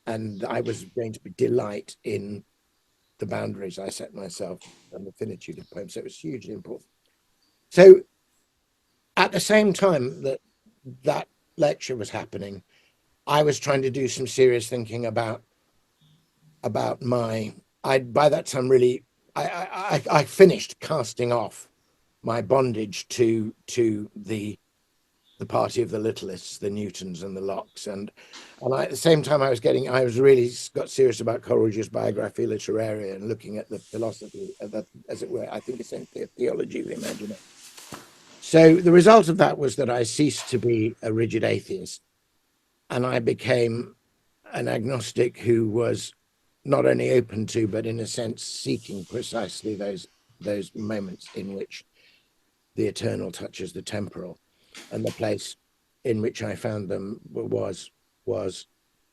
and I was going to delight in the boundaries I set myself and the finitude of poems. So it was hugely important. So at the same time that lecture was happening, I was trying to do some serious thinking about by that time really I finished casting off my bondage to the party of the Littlest, the Newtons and the Locks, and at the same time I was really got serious about Coleridge's Biographia Literaria and looking at the philosophy of that, as it were, I think essentially a theology of the imagination. So the result of that was that I ceased to be a rigid atheist, and I became an agnostic who was not only open to, but in a sense seeking precisely those moments in which the eternal touches the temporal, and the place in which I found them was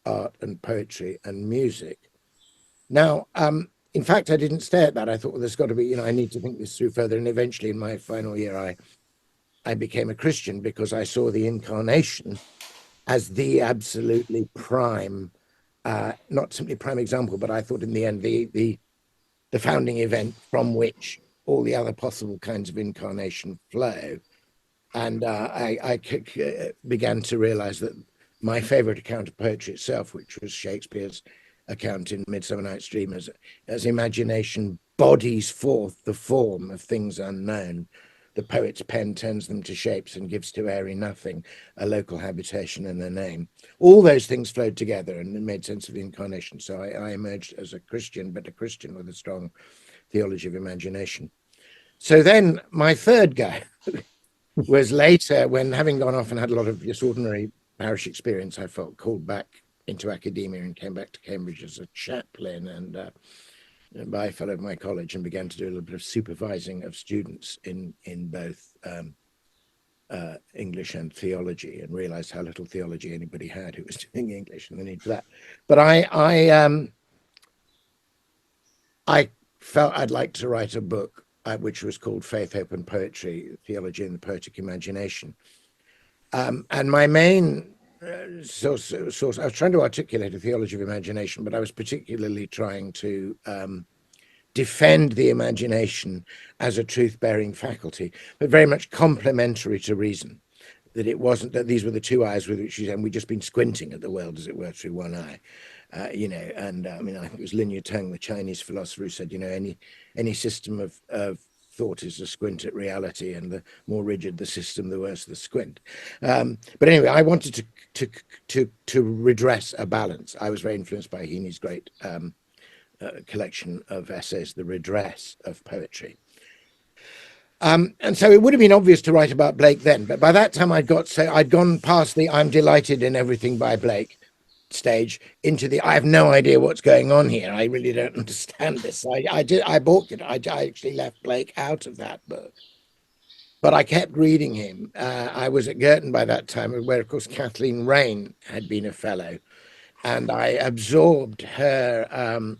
art and poetry and music. Now, in fact, I didn't stay at that. I thought, well, there's got to be, I need to think this through further. And eventually, in my final year, I became a Christian because I saw the incarnation as the absolutely prime, not simply prime example, but I thought in the end, the founding event from which all the other possible kinds of incarnation flow. And I began to realize that my favorite account of poetry itself, which was Shakespeare's account in Midsummer Night's Dream, as imagination bodies forth the form of things unknown, the poet's pen turns them to shapes and gives to airy nothing a local habitation and a name. All those things flowed together and made sense of the incarnation. So I emerged as a Christian, but a Christian with a strong theology of imagination. So then my third go was later, when, having gone off and had a lot of just ordinary parish experience, I felt called back into academia and came back to Cambridge as a chaplain and by a fellow of my college, and began to do a little bit of supervising of students in both English and theology, and realized how little theology anybody had who was doing English and the need for that. But I felt I'd like to write a book which was called Faith, Hope and Poetry, Theology and the Poetic Imagination. And my main source, I was trying to articulate a theology of imagination, but I was particularly trying to defend the imagination as a truth-bearing faculty, but very much complementary to reason. That it wasn't that these were the two eyes with which we'd just been squinting at the world, as it were, through one eye. And I mean, I think it was Lin Yutang, the Chinese philosopher, who said, any system of thought is a squint at reality, and the more rigid the system, the worse the squint. But anyway, I wanted to redress a balance. I was very influenced by Heaney's great collection of essays, The Redress of Poetry. And so it would have been obvious to write about Blake then, but by that time I'd gone past the I'm delighted in everything by Blake stage into the I have no idea what's going on here. I really don't understand this. I balked it. I actually left Blake out of that book, but I kept reading him. I was at Girton by that time, where of course Kathleen Raine had been a fellow, and I absorbed her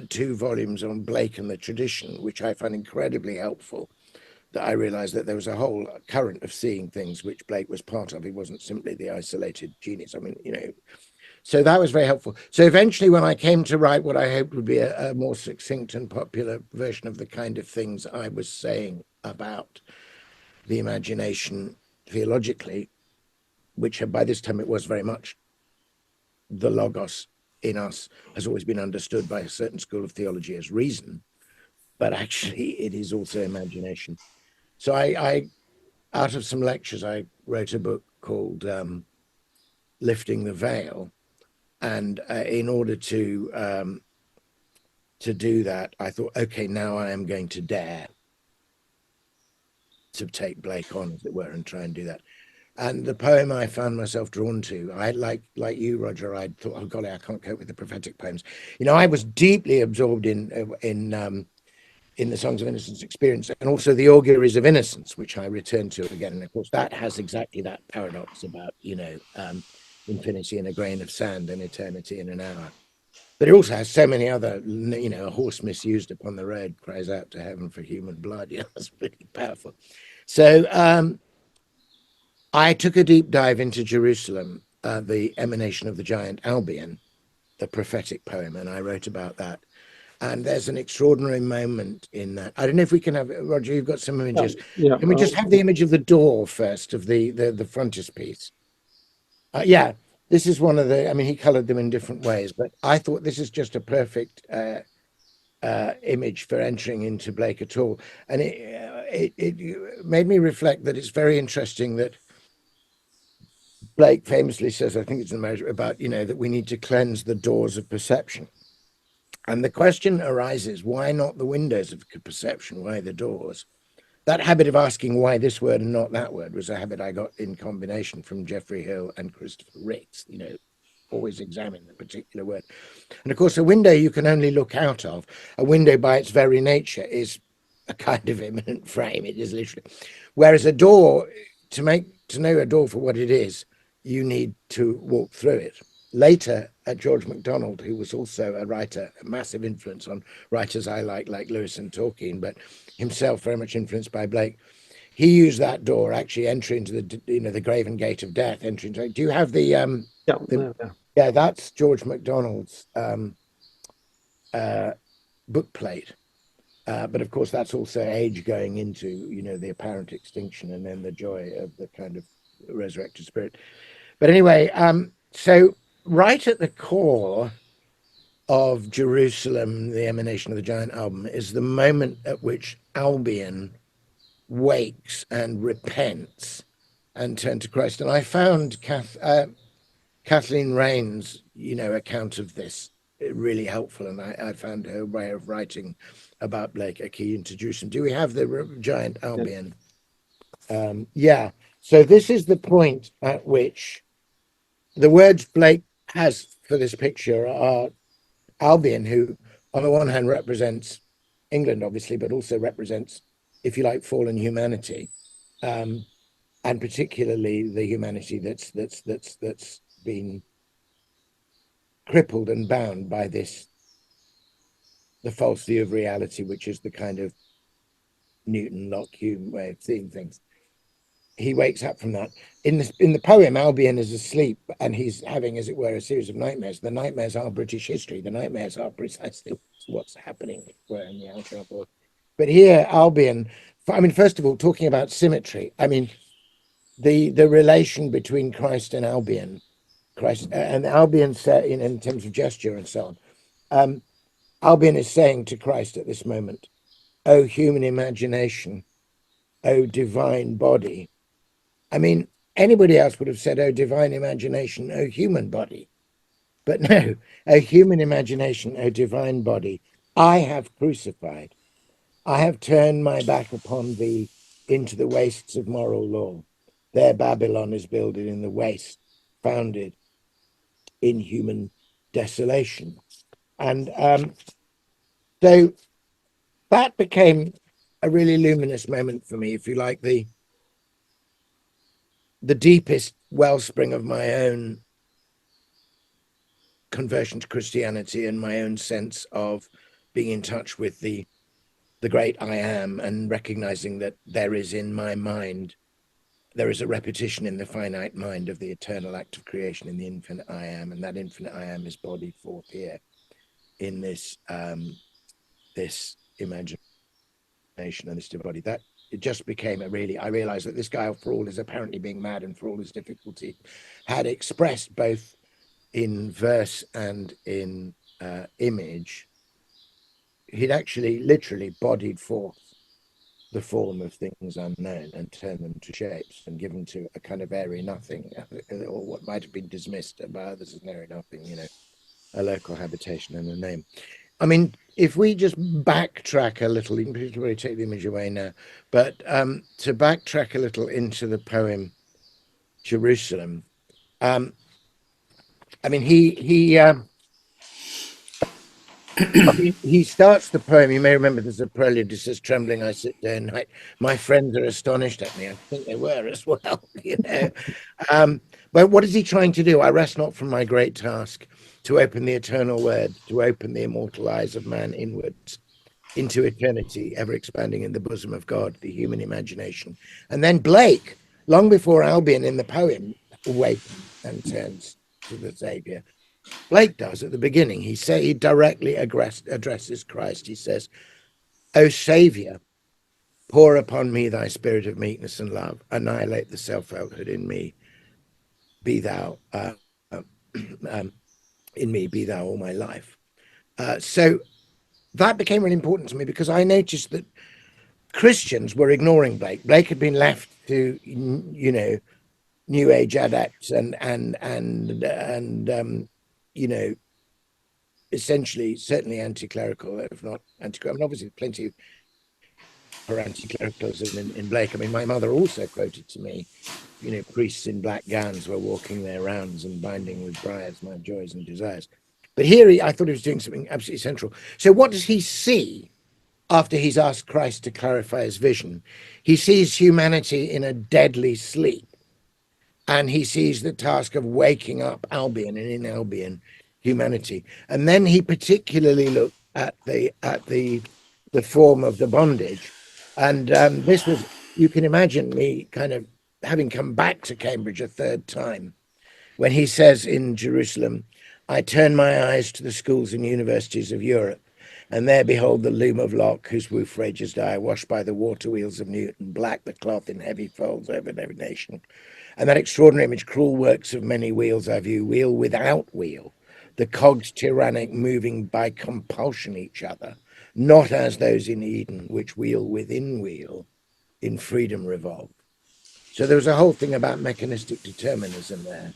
2 volumes on Blake and the tradition, which I found incredibly helpful. That I realized that there was a whole current of seeing things which Blake was part of. He wasn't simply the isolated genius. I mean, so that was very helpful. So eventually, when I came to write what I hoped would be a more succinct and popular version of the kind of things I was saying about the imagination theologically, which by this time it was very much the logos in us, has always been understood by a certain school of theology as reason, but actually it is also imagination. So I out of some lectures, I wrote a book called Lifting the Veil. And in order to do that, I thought, okay, now I am going to dare to take Blake on, as it were, and try and do that. And the poem I found myself drawn to, I like you, Roger. I thought, oh golly, I can't cope with the prophetic poems. You know, I was deeply absorbed in the Songs of Innocence experience, and also the Auguries of Innocence, which I return to again. And of course, that has exactly that paradox about infinity in a grain of sand and eternity in an hour. But it also has so many other, a horse misused upon the road cries out to heaven for human blood. Yeah, that's pretty powerful. So I took a deep dive into Jerusalem, the emanation of the giant Albion, the prophetic poem, and I wrote about that. And there's an extraordinary moment in that. I don't know if we can have, Roger, you've got some images. Yeah, Can we just have the image of the door first, of the frontispiece? Yeah, this is one of the, I mean, he colored them in different ways, but I thought this is just a perfect image for entering into Blake at all. And it made me reflect that it's very interesting that Blake famously says, I think it's in the measure about, that we need to cleanse the doors of perception. And the question arises, why not the windows of perception? Why the doors? That habit of asking why this word and not that word was a habit I got in combination from Geoffrey Hill and Christopher Ricks, always examine the particular word. And of course, a window you can only look out of. A window by its very nature is a kind of immanent frame. It is literally. Whereas a door, to know a door for what it is, you need to walk through it. Later, George MacDonald, who was also a writer, a massive influence on writers I like Lewis and Tolkien, but himself very much influenced by Blake, he used that door, actually entry into the graven gate of death. Entry into. Do you have the yeah, that's George MacDonald's book plate. But of course, that's also age going into, the apparent extinction and then the joy of the kind of resurrected spirit. But anyway, so right at the core of Jerusalem, the emanation of the giant album, is the moment at which Albion wakes and repents and turns to Christ. And I found Kathleen Rain's, account of this really helpful, and I found her way of writing about Blake a key into Jerusalem. Do we have the giant Albion? Yeah. So this is the point at which the words Blake has for this picture are Albion, who on the one hand represents England, obviously, but also represents, if you like, fallen humanity, and particularly the humanity that's been crippled and bound by the false view of reality, which is the kind of Newton, Locke, Hume way of seeing things. He wakes up from that. In the poem, Albion is asleep and he's having, as it were, a series of nightmares. The nightmares are British history. The nightmares are precisely what's happening in the outer world. But here, Albion, I mean, first of all, talking about symmetry, I mean, the relation between Christ and Albion, Christ and Albion set in terms of gesture and so on. Albion is saying to Christ at this moment, "O human imagination, O divine body." I mean, anybody else would have said, "Oh, divine imagination, oh, human body." But no, "Oh, human imagination, oh, divine body, I have crucified. I have turned my back upon thee into the wastes of moral law. There Babylon is builded in the waste, founded in human desolation." And so that became a really luminous moment for me, if you like, the deepest wellspring of my own conversion to Christianity and my own sense of being in touch with the great I am, and recognizing that there is in my mind, there is a repetition in the finite mind of the eternal act of creation in the infinite I am, and that infinite I am is bodied forth here in this imagination and this body. it just became I realized that this guy, for all his apparently being mad and for all his difficulty, had expressed both in verse and in image. He'd actually literally bodied forth the form of things unknown and turned them to shapes and given to a kind of airy nothing, or what might have been dismissed by others as an airy nothing, a local habitation and a name. I mean, if we just backtrack a little, you can probably take the image away now, but to backtrack a little into the poem Jerusalem, I mean, he starts the poem. You may remember there's a prelude. It says, "Trembling, I sit there and night. My friends are astonished at me." I think they were as well, But what is he trying to do? I rest not from my great task to open the eternal word, to open the immortal eyes of man inwards into eternity, ever expanding in the bosom of God, the human imagination. And then Blake, long before Albion in the poem awakens and turns to the Savior, Blake does at the beginning. He directly addresses Christ. He says, "O Savior, pour upon me thy spirit of meekness and love. Annihilate the self-helphood in me. Be thou in me. Be thou all my life." So that became really important to me because I noticed that Christians were ignoring Blake. Blake had been left to, New Age adepts and essentially certainly anti-clerical, if not anti-clerical. I mean, obviously plenty for anti-clericalism in Blake. I mean, my mother also quoted to me, priests in black gowns were walking their rounds and binding with briars my joys and desires. But here I thought he was doing something absolutely central. So what does he see after he's asked Christ to clarify his vision? He sees humanity in a deadly sleep. And he sees the task of waking up Albion, and in Albion, humanity. And then he particularly looked at the form of the bondage. And this was, you can imagine me kind of having come back to Cambridge a third time, when he says in Jerusalem, "I turn my eyes to the schools and universities of Europe, and there behold the loom of Locke, whose woof rages die, washed by the water wheels of Newton, black the cloth in heavy folds over every nation. And that extraordinary image, cruel works of many wheels I view, wheel without wheel, the cogs tyrannic moving by compulsion each other, not as those in Eden, which wheel within wheel, in freedom revolve." So there was a whole thing about mechanistic determinism there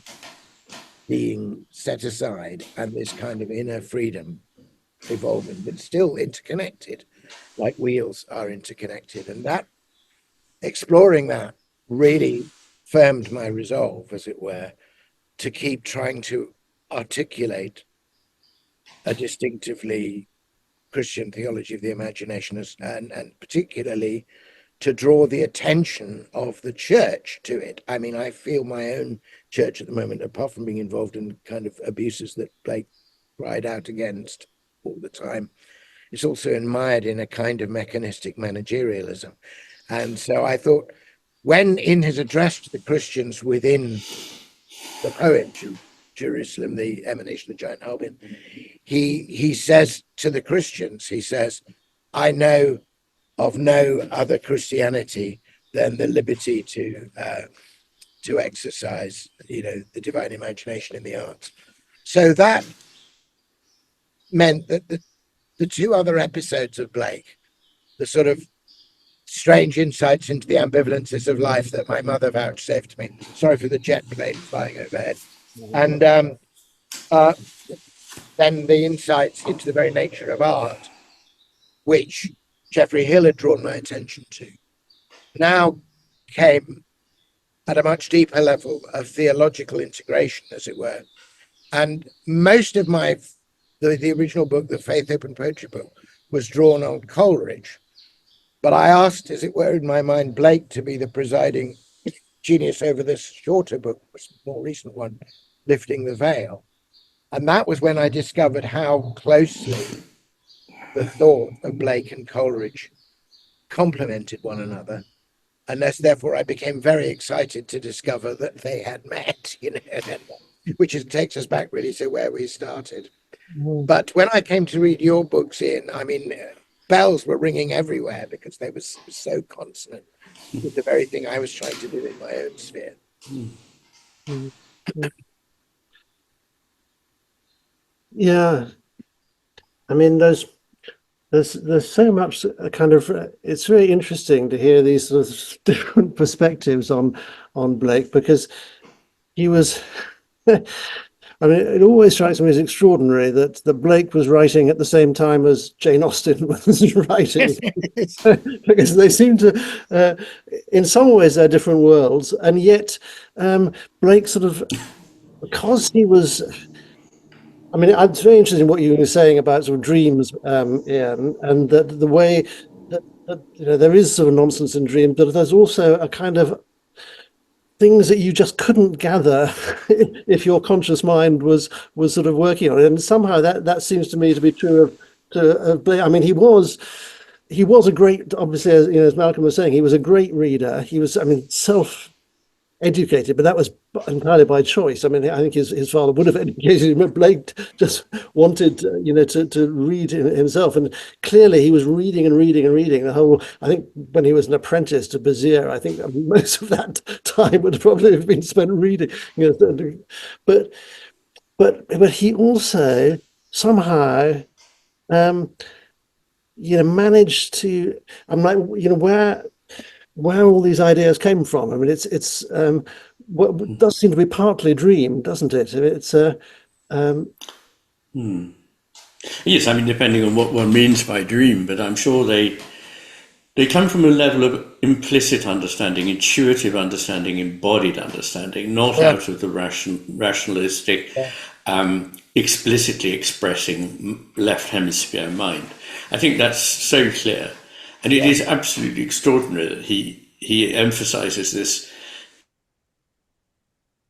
being set aside and this kind of inner freedom evolving, but still interconnected, like wheels are interconnected. And that, exploring that, really firmed my resolve, as it were, to keep trying to articulate a distinctively Christian theology of the imagination, and particularly to draw the attention of the church to it. I mean, I feel my own church at the moment, apart from being involved in kind of abuses that Blake cried out against all the time, it's also mired in a kind of mechanistic managerialism. And so I thought, when in his address to the Christians within the poem Jerusalem, the emanation of giant Albion, he says to the Christians, he says, "I know of no other Christianity than the liberty to exercise, the divine imagination in the arts." So that meant that the two other episodes of Blake, the sort of strange insights into the ambivalences of life that my mother vouchsafed me. Sorry for the jet plane flying overhead. And then the insights into the very nature of art, which Geoffrey Hill had drawn my attention to, now came at a much deeper level of theological integration, as it were. And most of the original book, the Faith Open Poetry book, was drawn on Coleridge. But I asked, as it were, in my mind, Blake to be the presiding genius over this shorter book, this more recent one, Lifting the Veil. And that was when I discovered how closely the thought of Blake and Coleridge complemented one another. And therefore I became very excited to discover that they had met, which takes us back really to where we started. But when I came to read your books, Ian, I mean, bells were ringing everywhere because they were so consonant with the very thing I was trying to do in my own sphere. Yeah, I mean, there's so much kind of. It's really interesting to hear these sort of different perspectives on Blake, because he was. I mean, it always strikes me as extraordinary that Blake was writing at the same time as Jane Austen was writing, because they seem to, in some ways, they're different worlds, and yet Blake sort of, because he was. I mean, it's very interesting what you were saying about sort of dreams, Ian, and that the way that there is sort of nonsense in dreams, but there's also a kind of things that you just couldn't gather if your conscious mind was sort of working on it, and somehow that seems to me to be true of Blake. I mean, he was a great, obviously, as Malcolm was saying, he was a great reader. He was, I mean, self-educated, but that was entirely by choice. I mean, I think his father would have educated him, but Blake just wanted, to read himself. And clearly he was reading and reading and reading the whole, I think when he was an apprentice to Bezier, I think most of that time would probably have been spent reading, but he also somehow, managed to, I'm like, where all these ideas came from. I mean, it's what does seem to be partly a dream, doesn't it? It's Yes, I mean, depending on what one means by dream, but I'm sure they come from a level of implicit understanding, intuitive understanding, embodied understanding, not out of the rationalistic, explicitly expressing left hemisphere mind. I think that's so clear. And it is absolutely extraordinary that he emphasizes this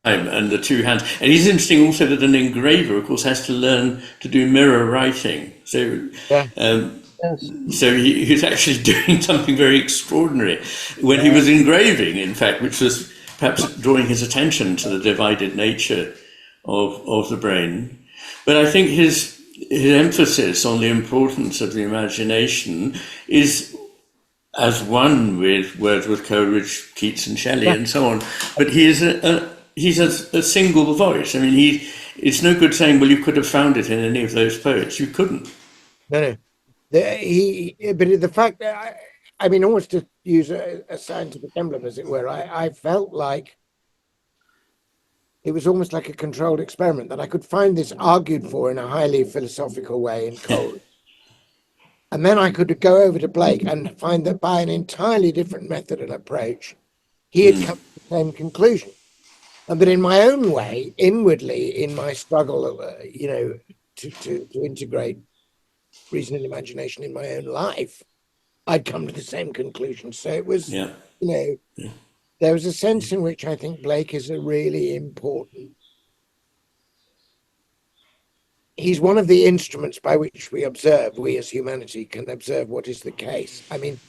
time and the two hands. And it's interesting also that an engraver, of course, has to learn to do mirror writing. So, so he's actually doing something very extraordinary when he was engraving, in fact, which was perhaps drawing his attention to the divided nature of the brain. But I think his emphasis on the importance of the imagination is as one with Wordsworth, Coleridge, Keats, and Shelley, and so on. But he's a single voice. I mean, it's no good saying, well, you could have found it in any of those poets. You couldn't. No. But the fact that, I mean, almost to use a scientific emblem, as it were, I felt like it was almost like a controlled experiment, that I could find this argued for in a highly philosophical way in Coleridge. And then I could go over to Blake and find that by an entirely different method and approach, he had come to the same conclusion. And that in my own way, inwardly, in my struggle, to integrate reason and imagination in my own life, I'd come to the same conclusion. So it was, there was a sense in which I think Blake is a really important. He's one of the instruments by which we as humanity can observe what is the case. I mean,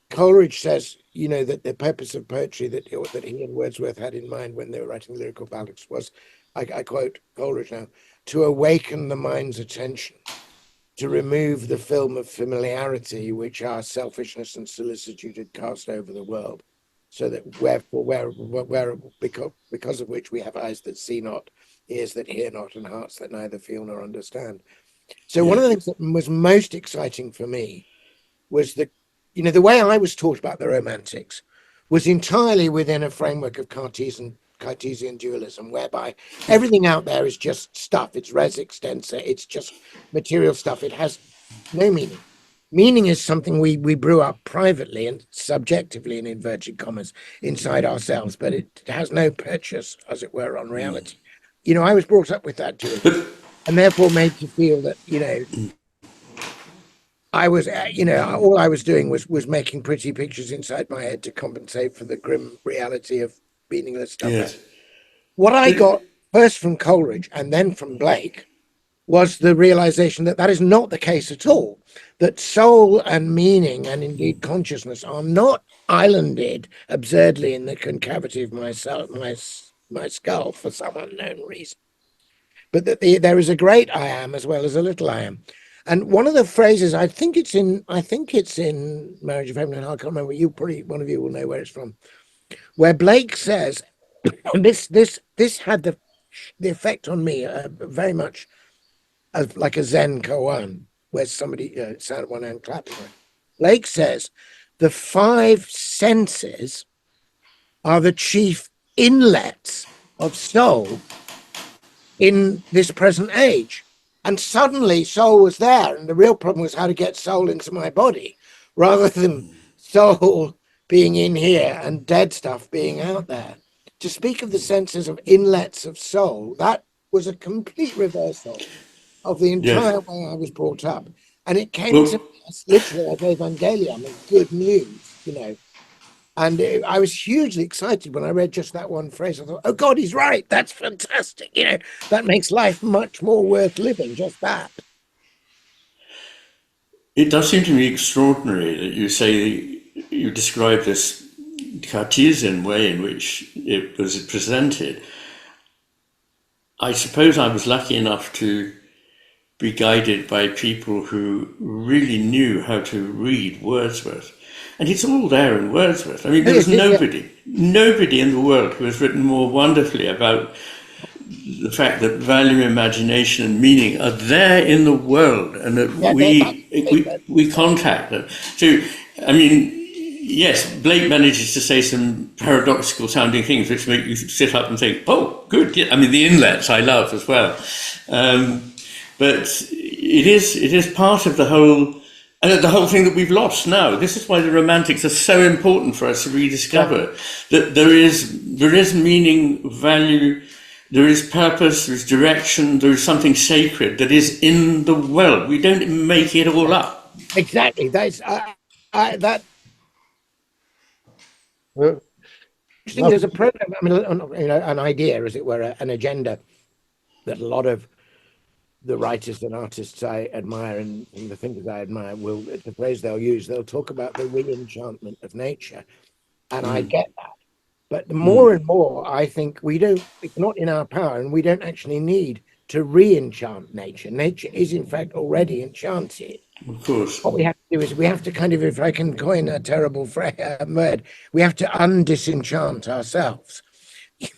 Coleridge says, that the purpose of poetry that he and Wordsworth had in mind when they were writing lyrical ballads was, I quote Coleridge now, to awaken the mind's attention, to remove the film of familiarity which our selfishness and solicitude had cast over the world, so that because of which we have eyes that see not, ears that hear not, and hearts that neither feel nor understand. So one of the things that was most exciting for me was that, the way I was taught about the Romantics was entirely within a framework of Cartesian dualism, whereby everything out there is just stuff. It's res extensa. It's just material stuff. It has no meaning. Meaning is something we brew up privately and subjectively, in inverted commas, inside ourselves, but it has no purchase, as it were, on reality. I was brought up with that too, and therefore made to feel that, I was, all I was doing was making pretty pictures inside my head to compensate for the grim reality of meaningless stuff. Yes. What I got first from Coleridge and then from Blake was the realization that is not the case at all, that soul and meaning and indeed consciousness are not islanded absurdly in the concavity of my skull for some unknown reason, but that there is a great I am as well as a little I am. And one of the phrases, I think it's in Marriage of Heaven and Hell, I can't remember. One of you will know where it's from, where Blake says, and this had the effect on me very much as like a Zen koan, where somebody sat at one hand clapping. Blake says, the five senses are the chief inlets of soul in this present age. And suddenly soul was there. And the real problem was how to get soul into my body rather than soul being in here and dead stuff being out there. To speak of the senses of inlets of soul, that was a complete reversal of the entire Yes. way I was brought up. And it came to Well, me as literally as Evangelium, as good news, And I was hugely excited when I read just that one phrase. I thought, oh God, he's right. That's fantastic. That makes life much more worth living, just that. it does seem to me extraordinary that you describe this Cartesian way in which it was presented. I suppose I was lucky enough to be guided by people who really knew how to read Wordsworth. And it's all there in Wordsworth. I mean, there is nobody in the world who has written more wonderfully about the fact that value, imagination, and meaning are there in the world, and that we contact them. So, I mean, yes, Blake manages to say some paradoxical sounding things which make you sit up and think, "Oh, good." Yeah. I mean, the inlets I love as well, but it is part of the whole thing that we've lost now. This is why the Romantics are so important for us to rediscover that there is meaning, value. There is purpose, there is direction, there is something sacred that is in the world. We don't make it all up. Exactly. That's that. Well, I think there's a program. I mean, an idea, as it were, an agenda that a lot of the writers and artists I admire and the thinkers I admire will, the phrase they'll use, they'll talk about the re-enchantment of nature, and I get that. But the more and more, I think it's not in our power, and we don't actually need to re-enchant nature. Nature is, in fact, already enchanted. Of course. What we have to do is we have to kind of, if I can coin a terrible word, we have to undisenchant ourselves.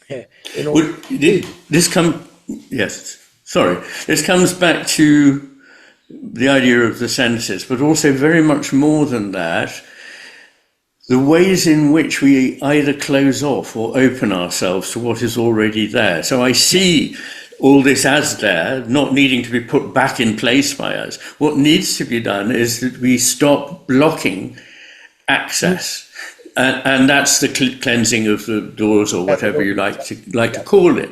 in order This comes back to the idea of the senses, but also very much more than that, the ways in which we either close off or open ourselves to what is already there. So I see all this as there, not needing to be put back in place by us. What needs to be done is that we stop blocking access. And that's the cleansing of the doors, or whatever you like to call it.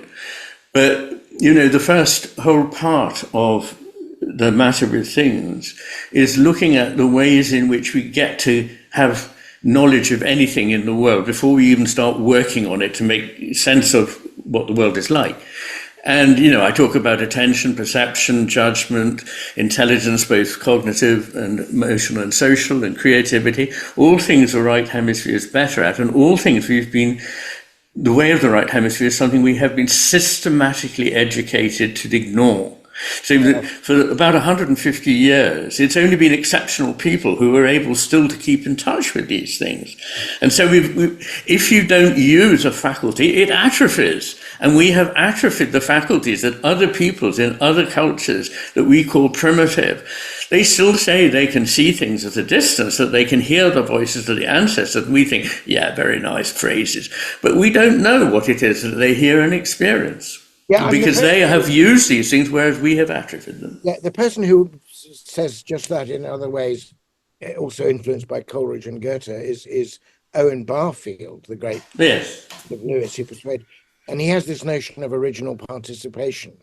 But, the first whole part of the matter with things is looking at the ways in which we get to have knowledge of anything in the world before we even start working on it to make sense of what the world is like. And, I talk about attention, perception, judgment, intelligence, both cognitive and emotional and social, and creativity, all things the right hemisphere is better at, and all things the way of the right hemisphere is something we have been systematically educated to ignore. So for about 150 years, it's only been exceptional people who were able still to keep in touch with these things. And so if you don't use a faculty, it atrophies. And we have atrophied the faculties that other peoples in other cultures that we call primitive, they still say they can see things at a distance, that they can hear the voices of the ancestors. And we think, yeah, very nice phrases. But we don't know what it is that they hear and experience. Yeah, because they have used these things, whereas we have atrophied them. Yeah, the person who says just that in other ways, also influenced by Coleridge and Goethe, is Owen Barfield, the great of Lewis, who persuaded, and he has this notion of original participation.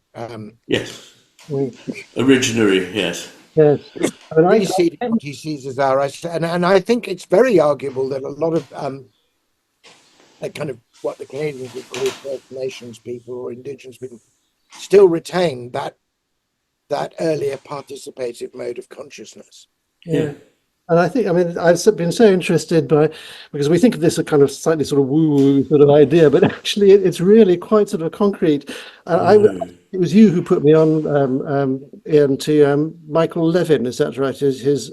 Yes, originary. Yes. Yes. Really see what he sees as our, and I think it's very arguable that a lot of that kind of what the Canadians would call First Nations people or Indigenous people still retain that earlier participative mode of consciousness. Yeah. And I think, I mean, I've been so interested by, because we think of this as a kind of slightly sort of woo-woo sort of idea, but actually it's really quite sort of concrete. It was you who put me on, Ian, to Michael Levin, is that right? Yes,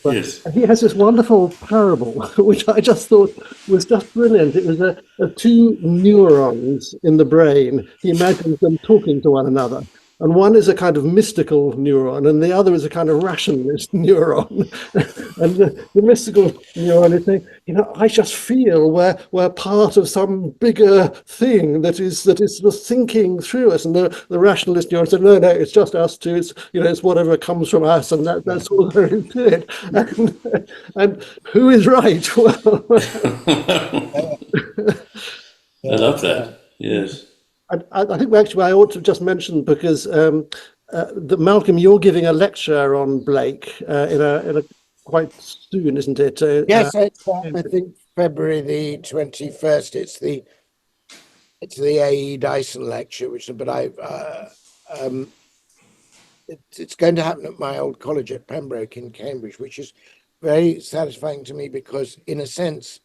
Well, yes. he has this wonderful parable, which I just thought was just brilliant. It was a two neurons in the brain. He imagines them talking to one another. And one is a kind of mystical neuron, and the other is a kind of rationalist neuron. And the mystical neuron is saying, you know, I just feel we're part of some bigger thing that is sort of thinking through us. And the rationalist neuron said, no, it's just us two. It's, you know, it's whatever comes from us, and that's all there is to it. And who is right? I love that. Yes. I think actually I ought to just mention, because Malcolm, you're giving a lecture on Blake in a quite soon, isn't it? Yes, it's I think February the 21st. It's the A.E. Dyson lecture, it's going to happen at my old college at Pembroke in Cambridge, which is very satisfying to me because, in a sense,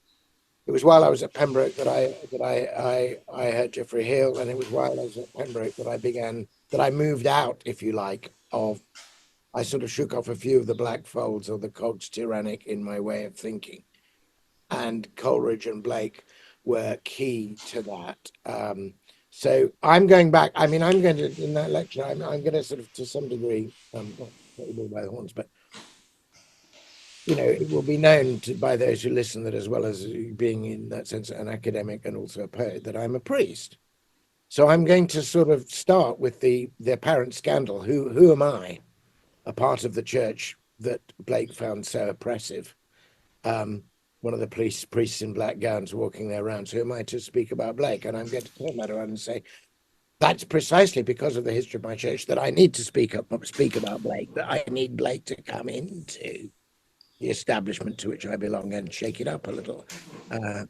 it was while I was at Pembroke that I heard Geoffrey Hill, and it was while I was at Pembroke that I moved out, if you like, I sort of shook off a few of the black folds or the cogs tyrannic in my way of thinking, and Coleridge and Blake were key to that. So I'm going back. I mean, I'm going to, in that lecture, I'm going to sort of, to some degree, not all by the horns, but you know, it will be known by those who listen that, as well as being in that sense an academic and also a poet, that I'm a priest. So I'm going to sort of start with the apparent scandal. Who am I, a part of the church that Blake found so oppressive? One of the priests in black gowns walking there around. So who am I to speak about Blake? And I'm going to turn that around and say, that's precisely because of the history of my church that I need to speak about Blake, that I need Blake to come into the establishment to which I belong and shake it up a little.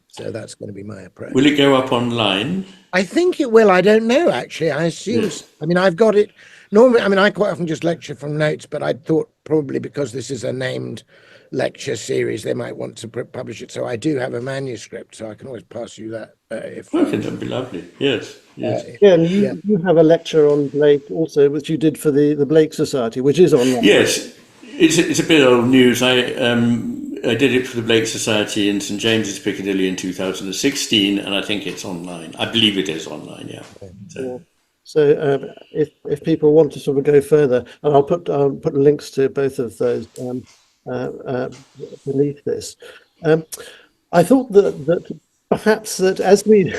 So that's going to be my approach. Will it go up online? I think it will. I don't know, actually. I assume. Yes. I mean, I've got it. Normally, I mean, I quite often just lecture from notes, but I thought probably because this is a named lecture series, they might want to publish it. So I do have a manuscript, so I can always pass you that if. Okay, that'd be lovely. Yes, yes. Yeah, and you have a lecture on Blake also, which you did for the Blake Society, which is online. Yes, it's a bit old news. I did it for the Blake Society in St James's, Piccadilly in 2016, and I think it's online. I believe it is online. Yeah. So if people want to sort of go further, and I'll put links to both of those beneath this. I thought that perhaps that as we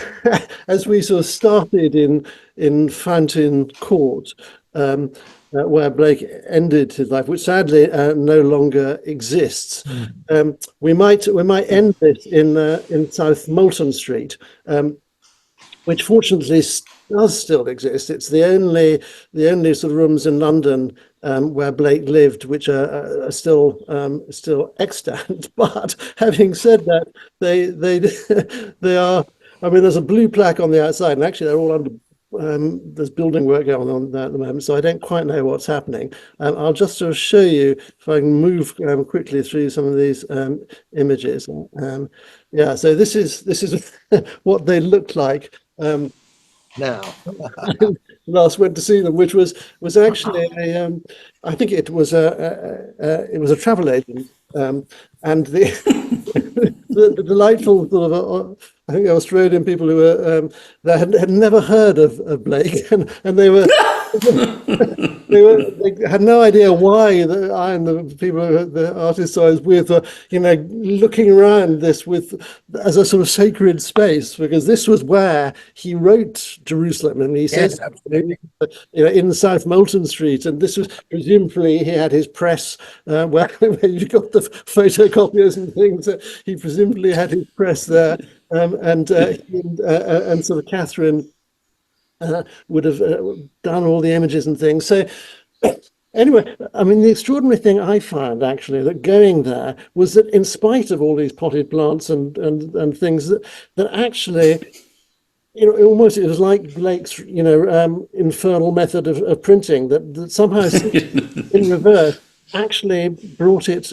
as we sort of started in Fountain Court, where Blake ended his life, which sadly no longer exists, we might end this in South Molton Street, which fortunately does still exist. It's the only sort of rooms in London where Blake lived, which are still extant. But having said that, they are. I mean, there's a blue plaque on the outside, and actually they're all under. There's building work going on there at the moment, so I don't quite know what's happening. I'll just sort of show you, if I can move quickly through some of these images. Yeah, so this is what they looked like. Now, last went to see them, which was actually I think it was a travel agent, and the delightful sort of I think Australian people who were that had never heard of Blake, and they were. They had no idea why I and the people, the artists I was with, were, you know, looking around this as a sort of sacred space, because this was where he wrote Jerusalem, and he says, absolutely. You know, in South Molton Street, and this was presumably he had his press where you've got the photocopiers and things. He presumably had his press there, and sort of Catherine. Would have done all the images and things. So anyway, I mean, the extraordinary thing I found actually that going there was that in spite of all these potted plants and things that actually, you know, almost it was like Blake's, you know, infernal method of printing that somehow in reverse actually brought it,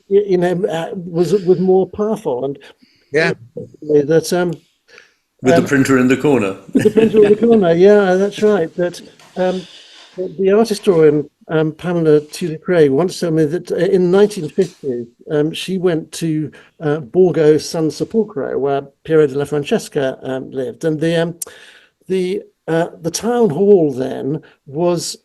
was more powerful, and Yeah. that With the printer in the corner. with the printer in the corner. Yeah, that's right. That the art historian Pamela Tully-Craig once told me that in 1950 she went to Borgo San Sepolcro, where Piero della Francesca lived, and the town hall then was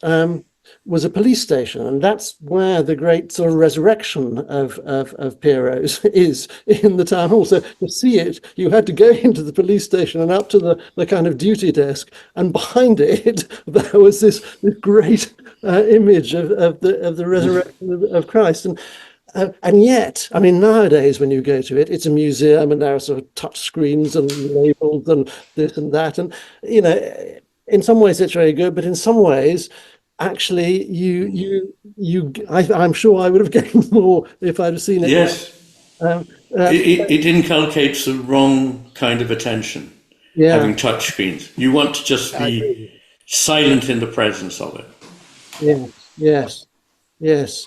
a police station, and that's where the great sort of resurrection of Piero's is, in the town hall. So to see it, you had to go into the police station and up to the kind of duty desk, and behind it there was this great image of the resurrection of Christ. And yet, I mean, nowadays when you go to it, it's a museum, and there are sort of touch screens and labels and this and that, and you know, in some ways it's very good, but in some ways, actually, I'm sure I would have gained more if I'd have seen it. Yes. Um, uh, It inculcates the wrong kind of attention, yeah, having touch screens. You want to just I be agree. silent in the presence of it. yes, yes, yes.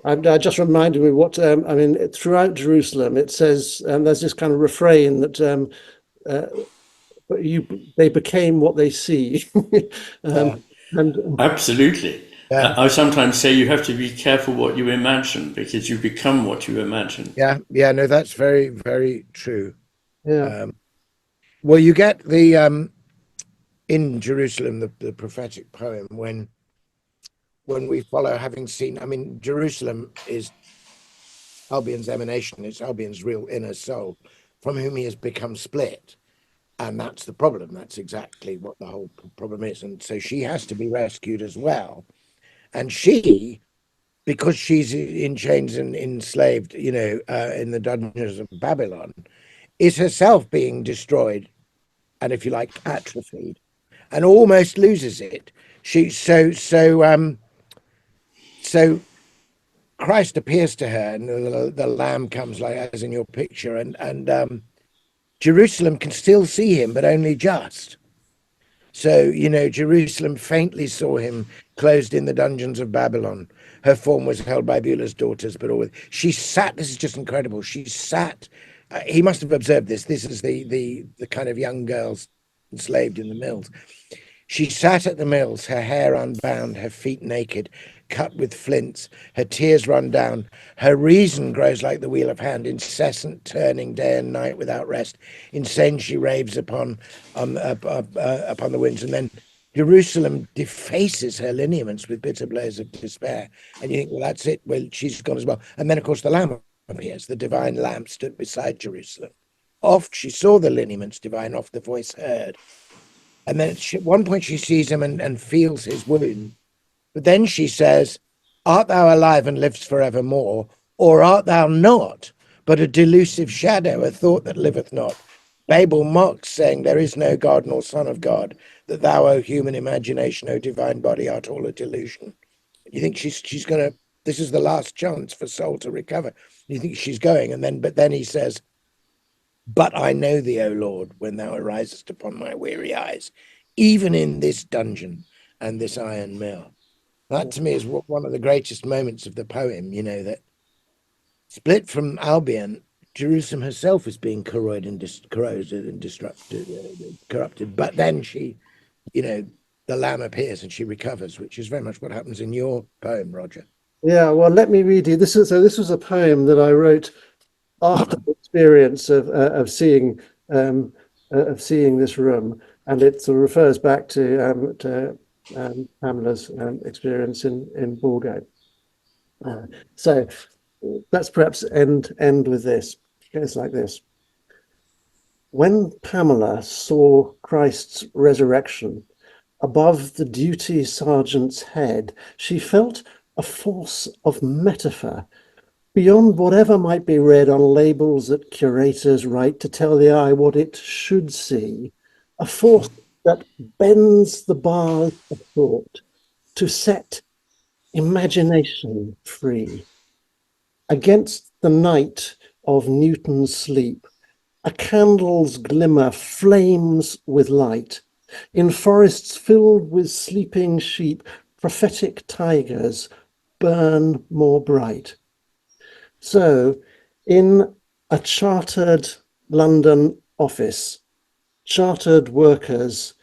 I just reminded me what I mean. Throughout Jerusalem, it says there's this kind of refrain that uh, they became what they see, Yeah. and Absolutely. Yeah. I sometimes say you have to be careful what you imagine because you become what you imagine. Yeah. Yeah. No, that's very, very true. yeah, Um, well, you get the in Jerusalem, the prophetic poem when we follow, having seen. I mean, Jerusalem is Albion's emanation. It's Albion's real inner soul, from whom he has become split. And that's the problem. That's exactly what the whole problem is. And so she has to be rescued as well. And she, because she's in chains and enslaved, in the dungeons of Babylon, is herself being destroyed and, if you like, atrophied, and almost loses it. So Christ appears to her, and the Lamb comes, like as in your picture, and Jerusalem can still see him, but only just. So, Jerusalem faintly saw him closed in the dungeons of Babylon. Her form was held by Beulah's daughters, but all she sat. This is just incredible. She sat. He must have observed this. This is the kind of young girls enslaved in the mills. She sat at the mills, her hair unbound, her feet naked, cut with flints, her tears run down. Her reason grows like the wheel of hand, incessant turning day and night without rest. Insane she raves upon the winds, and then Jerusalem defaces her lineaments with bitter blows of despair. And you think, well, that's it. Well, she's gone as well. And then, of course, the Lamb appears. The divine Lamb stood beside Jerusalem. Oft she saw the lineaments divine, oft the voice heard. And then at one point she sees him and feels his wound. But then she says, art thou alive and livest forevermore, or art thou not, but a delusive shadow, a thought that liveth not? Babel mocks, saying, there is no God nor Son of God, that thou, O human imagination, O divine body, art all a delusion. You think she's going to, this is the last chance for soul to recover. You think she's going, but then he says, but I know thee, O Lord, when thou arisest upon my weary eyes, even in this dungeon and this iron mill. That to me is one of the greatest moments of the poem, that split from Albion, Jerusalem herself is being corroded and corrupted. But then she, the Lamb appears and she recovers, which is very much what happens in your poem, Roger. yeah. Well, let me read you. This was a poem that I wrote after the experience of seeing this room, and it sort of refers back to Pamela's experience in Borgo. So let's perhaps end with this. It's like this. When Pamela saw Christ's resurrection above the duty sergeant's head, she felt a force of metaphor beyond whatever might be read on labels that curators write to tell the eye what it should see, a force that bends the bars of thought to set imagination free. Against the night of Newton's sleep, a candle's glimmer flames with light. In forests filled with sleeping sheep, prophetic tigers burn more bright. So, in a chartered London office, chartered workers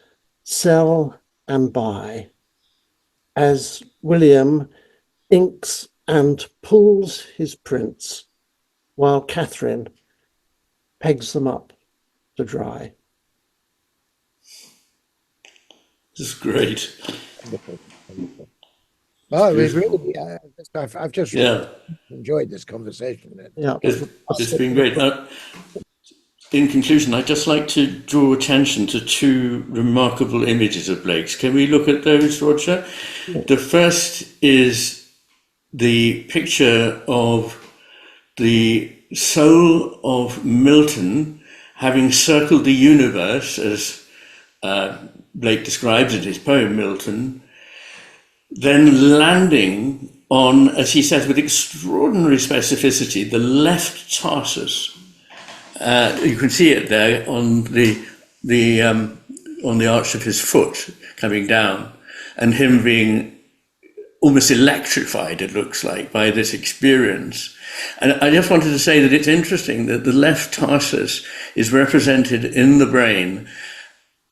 sell and buy as William inks and pulls his prints while Catherine pegs them up to dry. This is great. Wonderful, wonderful. Oh, we've Beautiful. really, I've just Yeah, enjoyed this conversation. Yeah. it's been great. In conclusion, I'd just like to draw attention to two remarkable images of Blake's. Can we look at those, Roger? The first is the picture of the soul of Milton having circled the universe, as Blake describes in his poem Milton, then landing on, as he says with extraordinary specificity, the left tarsus. You can see it there on the arch of his foot coming down, and him being almost electrified, it looks like, by this experience. And I just wanted to say that it's interesting that the left tarsus is represented in the brain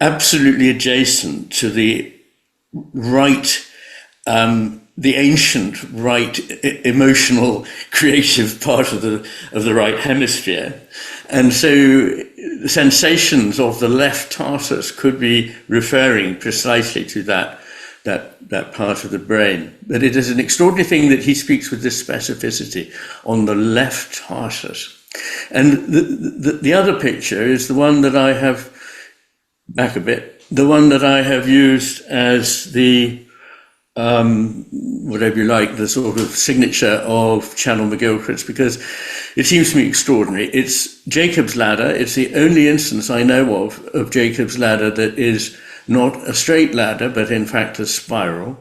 absolutely adjacent to the right, the ancient right emotional creative part of the right hemisphere. And so the sensations of the left tarsus could be referring precisely to that part of the brain. But it is an extraordinary thing that he speaks with this specificity on the left tarsus. And the other picture is the one that I have, back a bit, the one that I have used as the, whatever you like, the sort of signature of Iain McGilchrist, because it seems to me extraordinary. It's Jacob's ladder. It's the only instance I know of Jacob's ladder that is not a straight ladder, but in fact a spiral.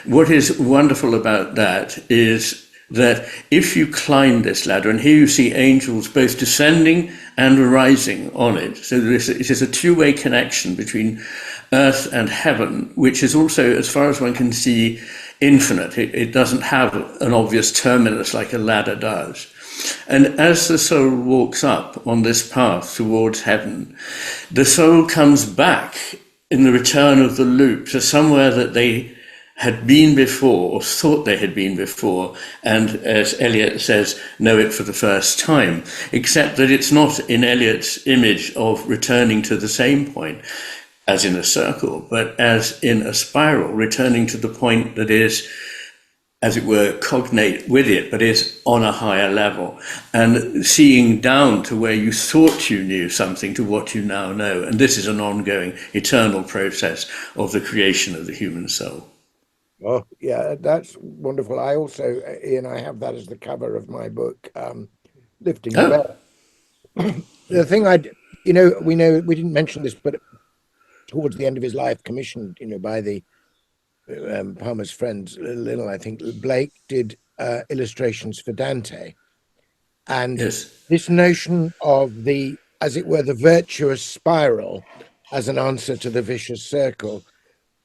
What is wonderful about that is that if you climb this ladder, and here you see angels both descending and rising on it, so it is a two-way connection between earth and heaven, which is also, as far as one can see, infinite. It doesn't have an obvious terminus like a ladder does. And as the soul walks up on this path towards heaven, the soul comes back in the return of the loop to somewhere that they had been before, or thought they had been before, and as Eliot says, know it for the first time, except that it's not in Eliot's image of returning to the same point, as in a circle, but as in a spiral, returning to the point that is, as it were, cognate with it, but is on a higher level, and seeing down to where you thought you knew something to what you now know. And this is an ongoing, eternal process of the creation of the human soul. Oh, yeah, that's wonderful. I also, Ian, I have that as the cover of my book, Lifting the Bell. The thing we didn't mention this, but towards the end of his life, commissioned, by the Palmer's friends, Little, I think, Blake did illustrations for Dante. And Yes. this notion of the, as it were, the virtuous spiral as an answer to the vicious circle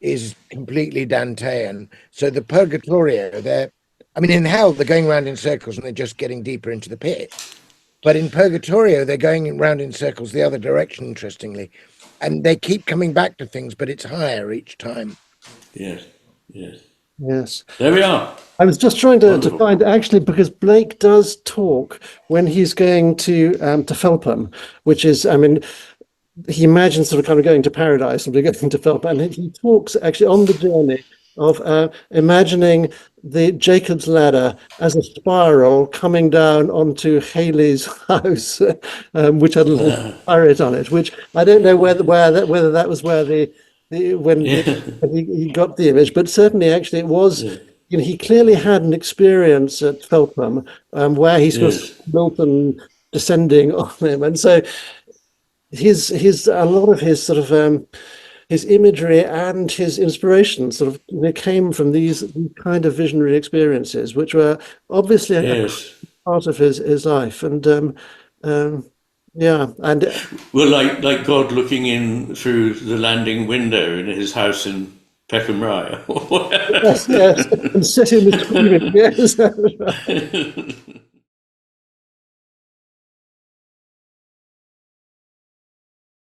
is completely Dantean. So the Purgatorio, in hell, they're going around in circles and they're just getting deeper into the pit. But in Purgatorio, they're going around in circles the other direction, interestingly. And they keep coming back to things, but it's higher each time. Yes, yes. Yes. There we are. I was just trying to find, actually, because Blake does talk when he's going to Felpham, which is, he imagines sort of kind of going to paradise and we're going to Felpham, and he talks actually on the journey of imagining the Jacob's ladder as a spiral coming down onto Haley's house, which had a little turret on it. Which I don't know whether that was where when he got the image, but certainly actually it was. Yeah. He clearly had an experience at Felpham where he saw Milton descending on him, and so his a lot of his sort of his imagery and his inspiration sort of came from these kind of visionary experiences, which were obviously a part of his life. And well, like God looking in through the landing window in his house in Peckham Rye. Yes, yes, and set him screaming. Yes.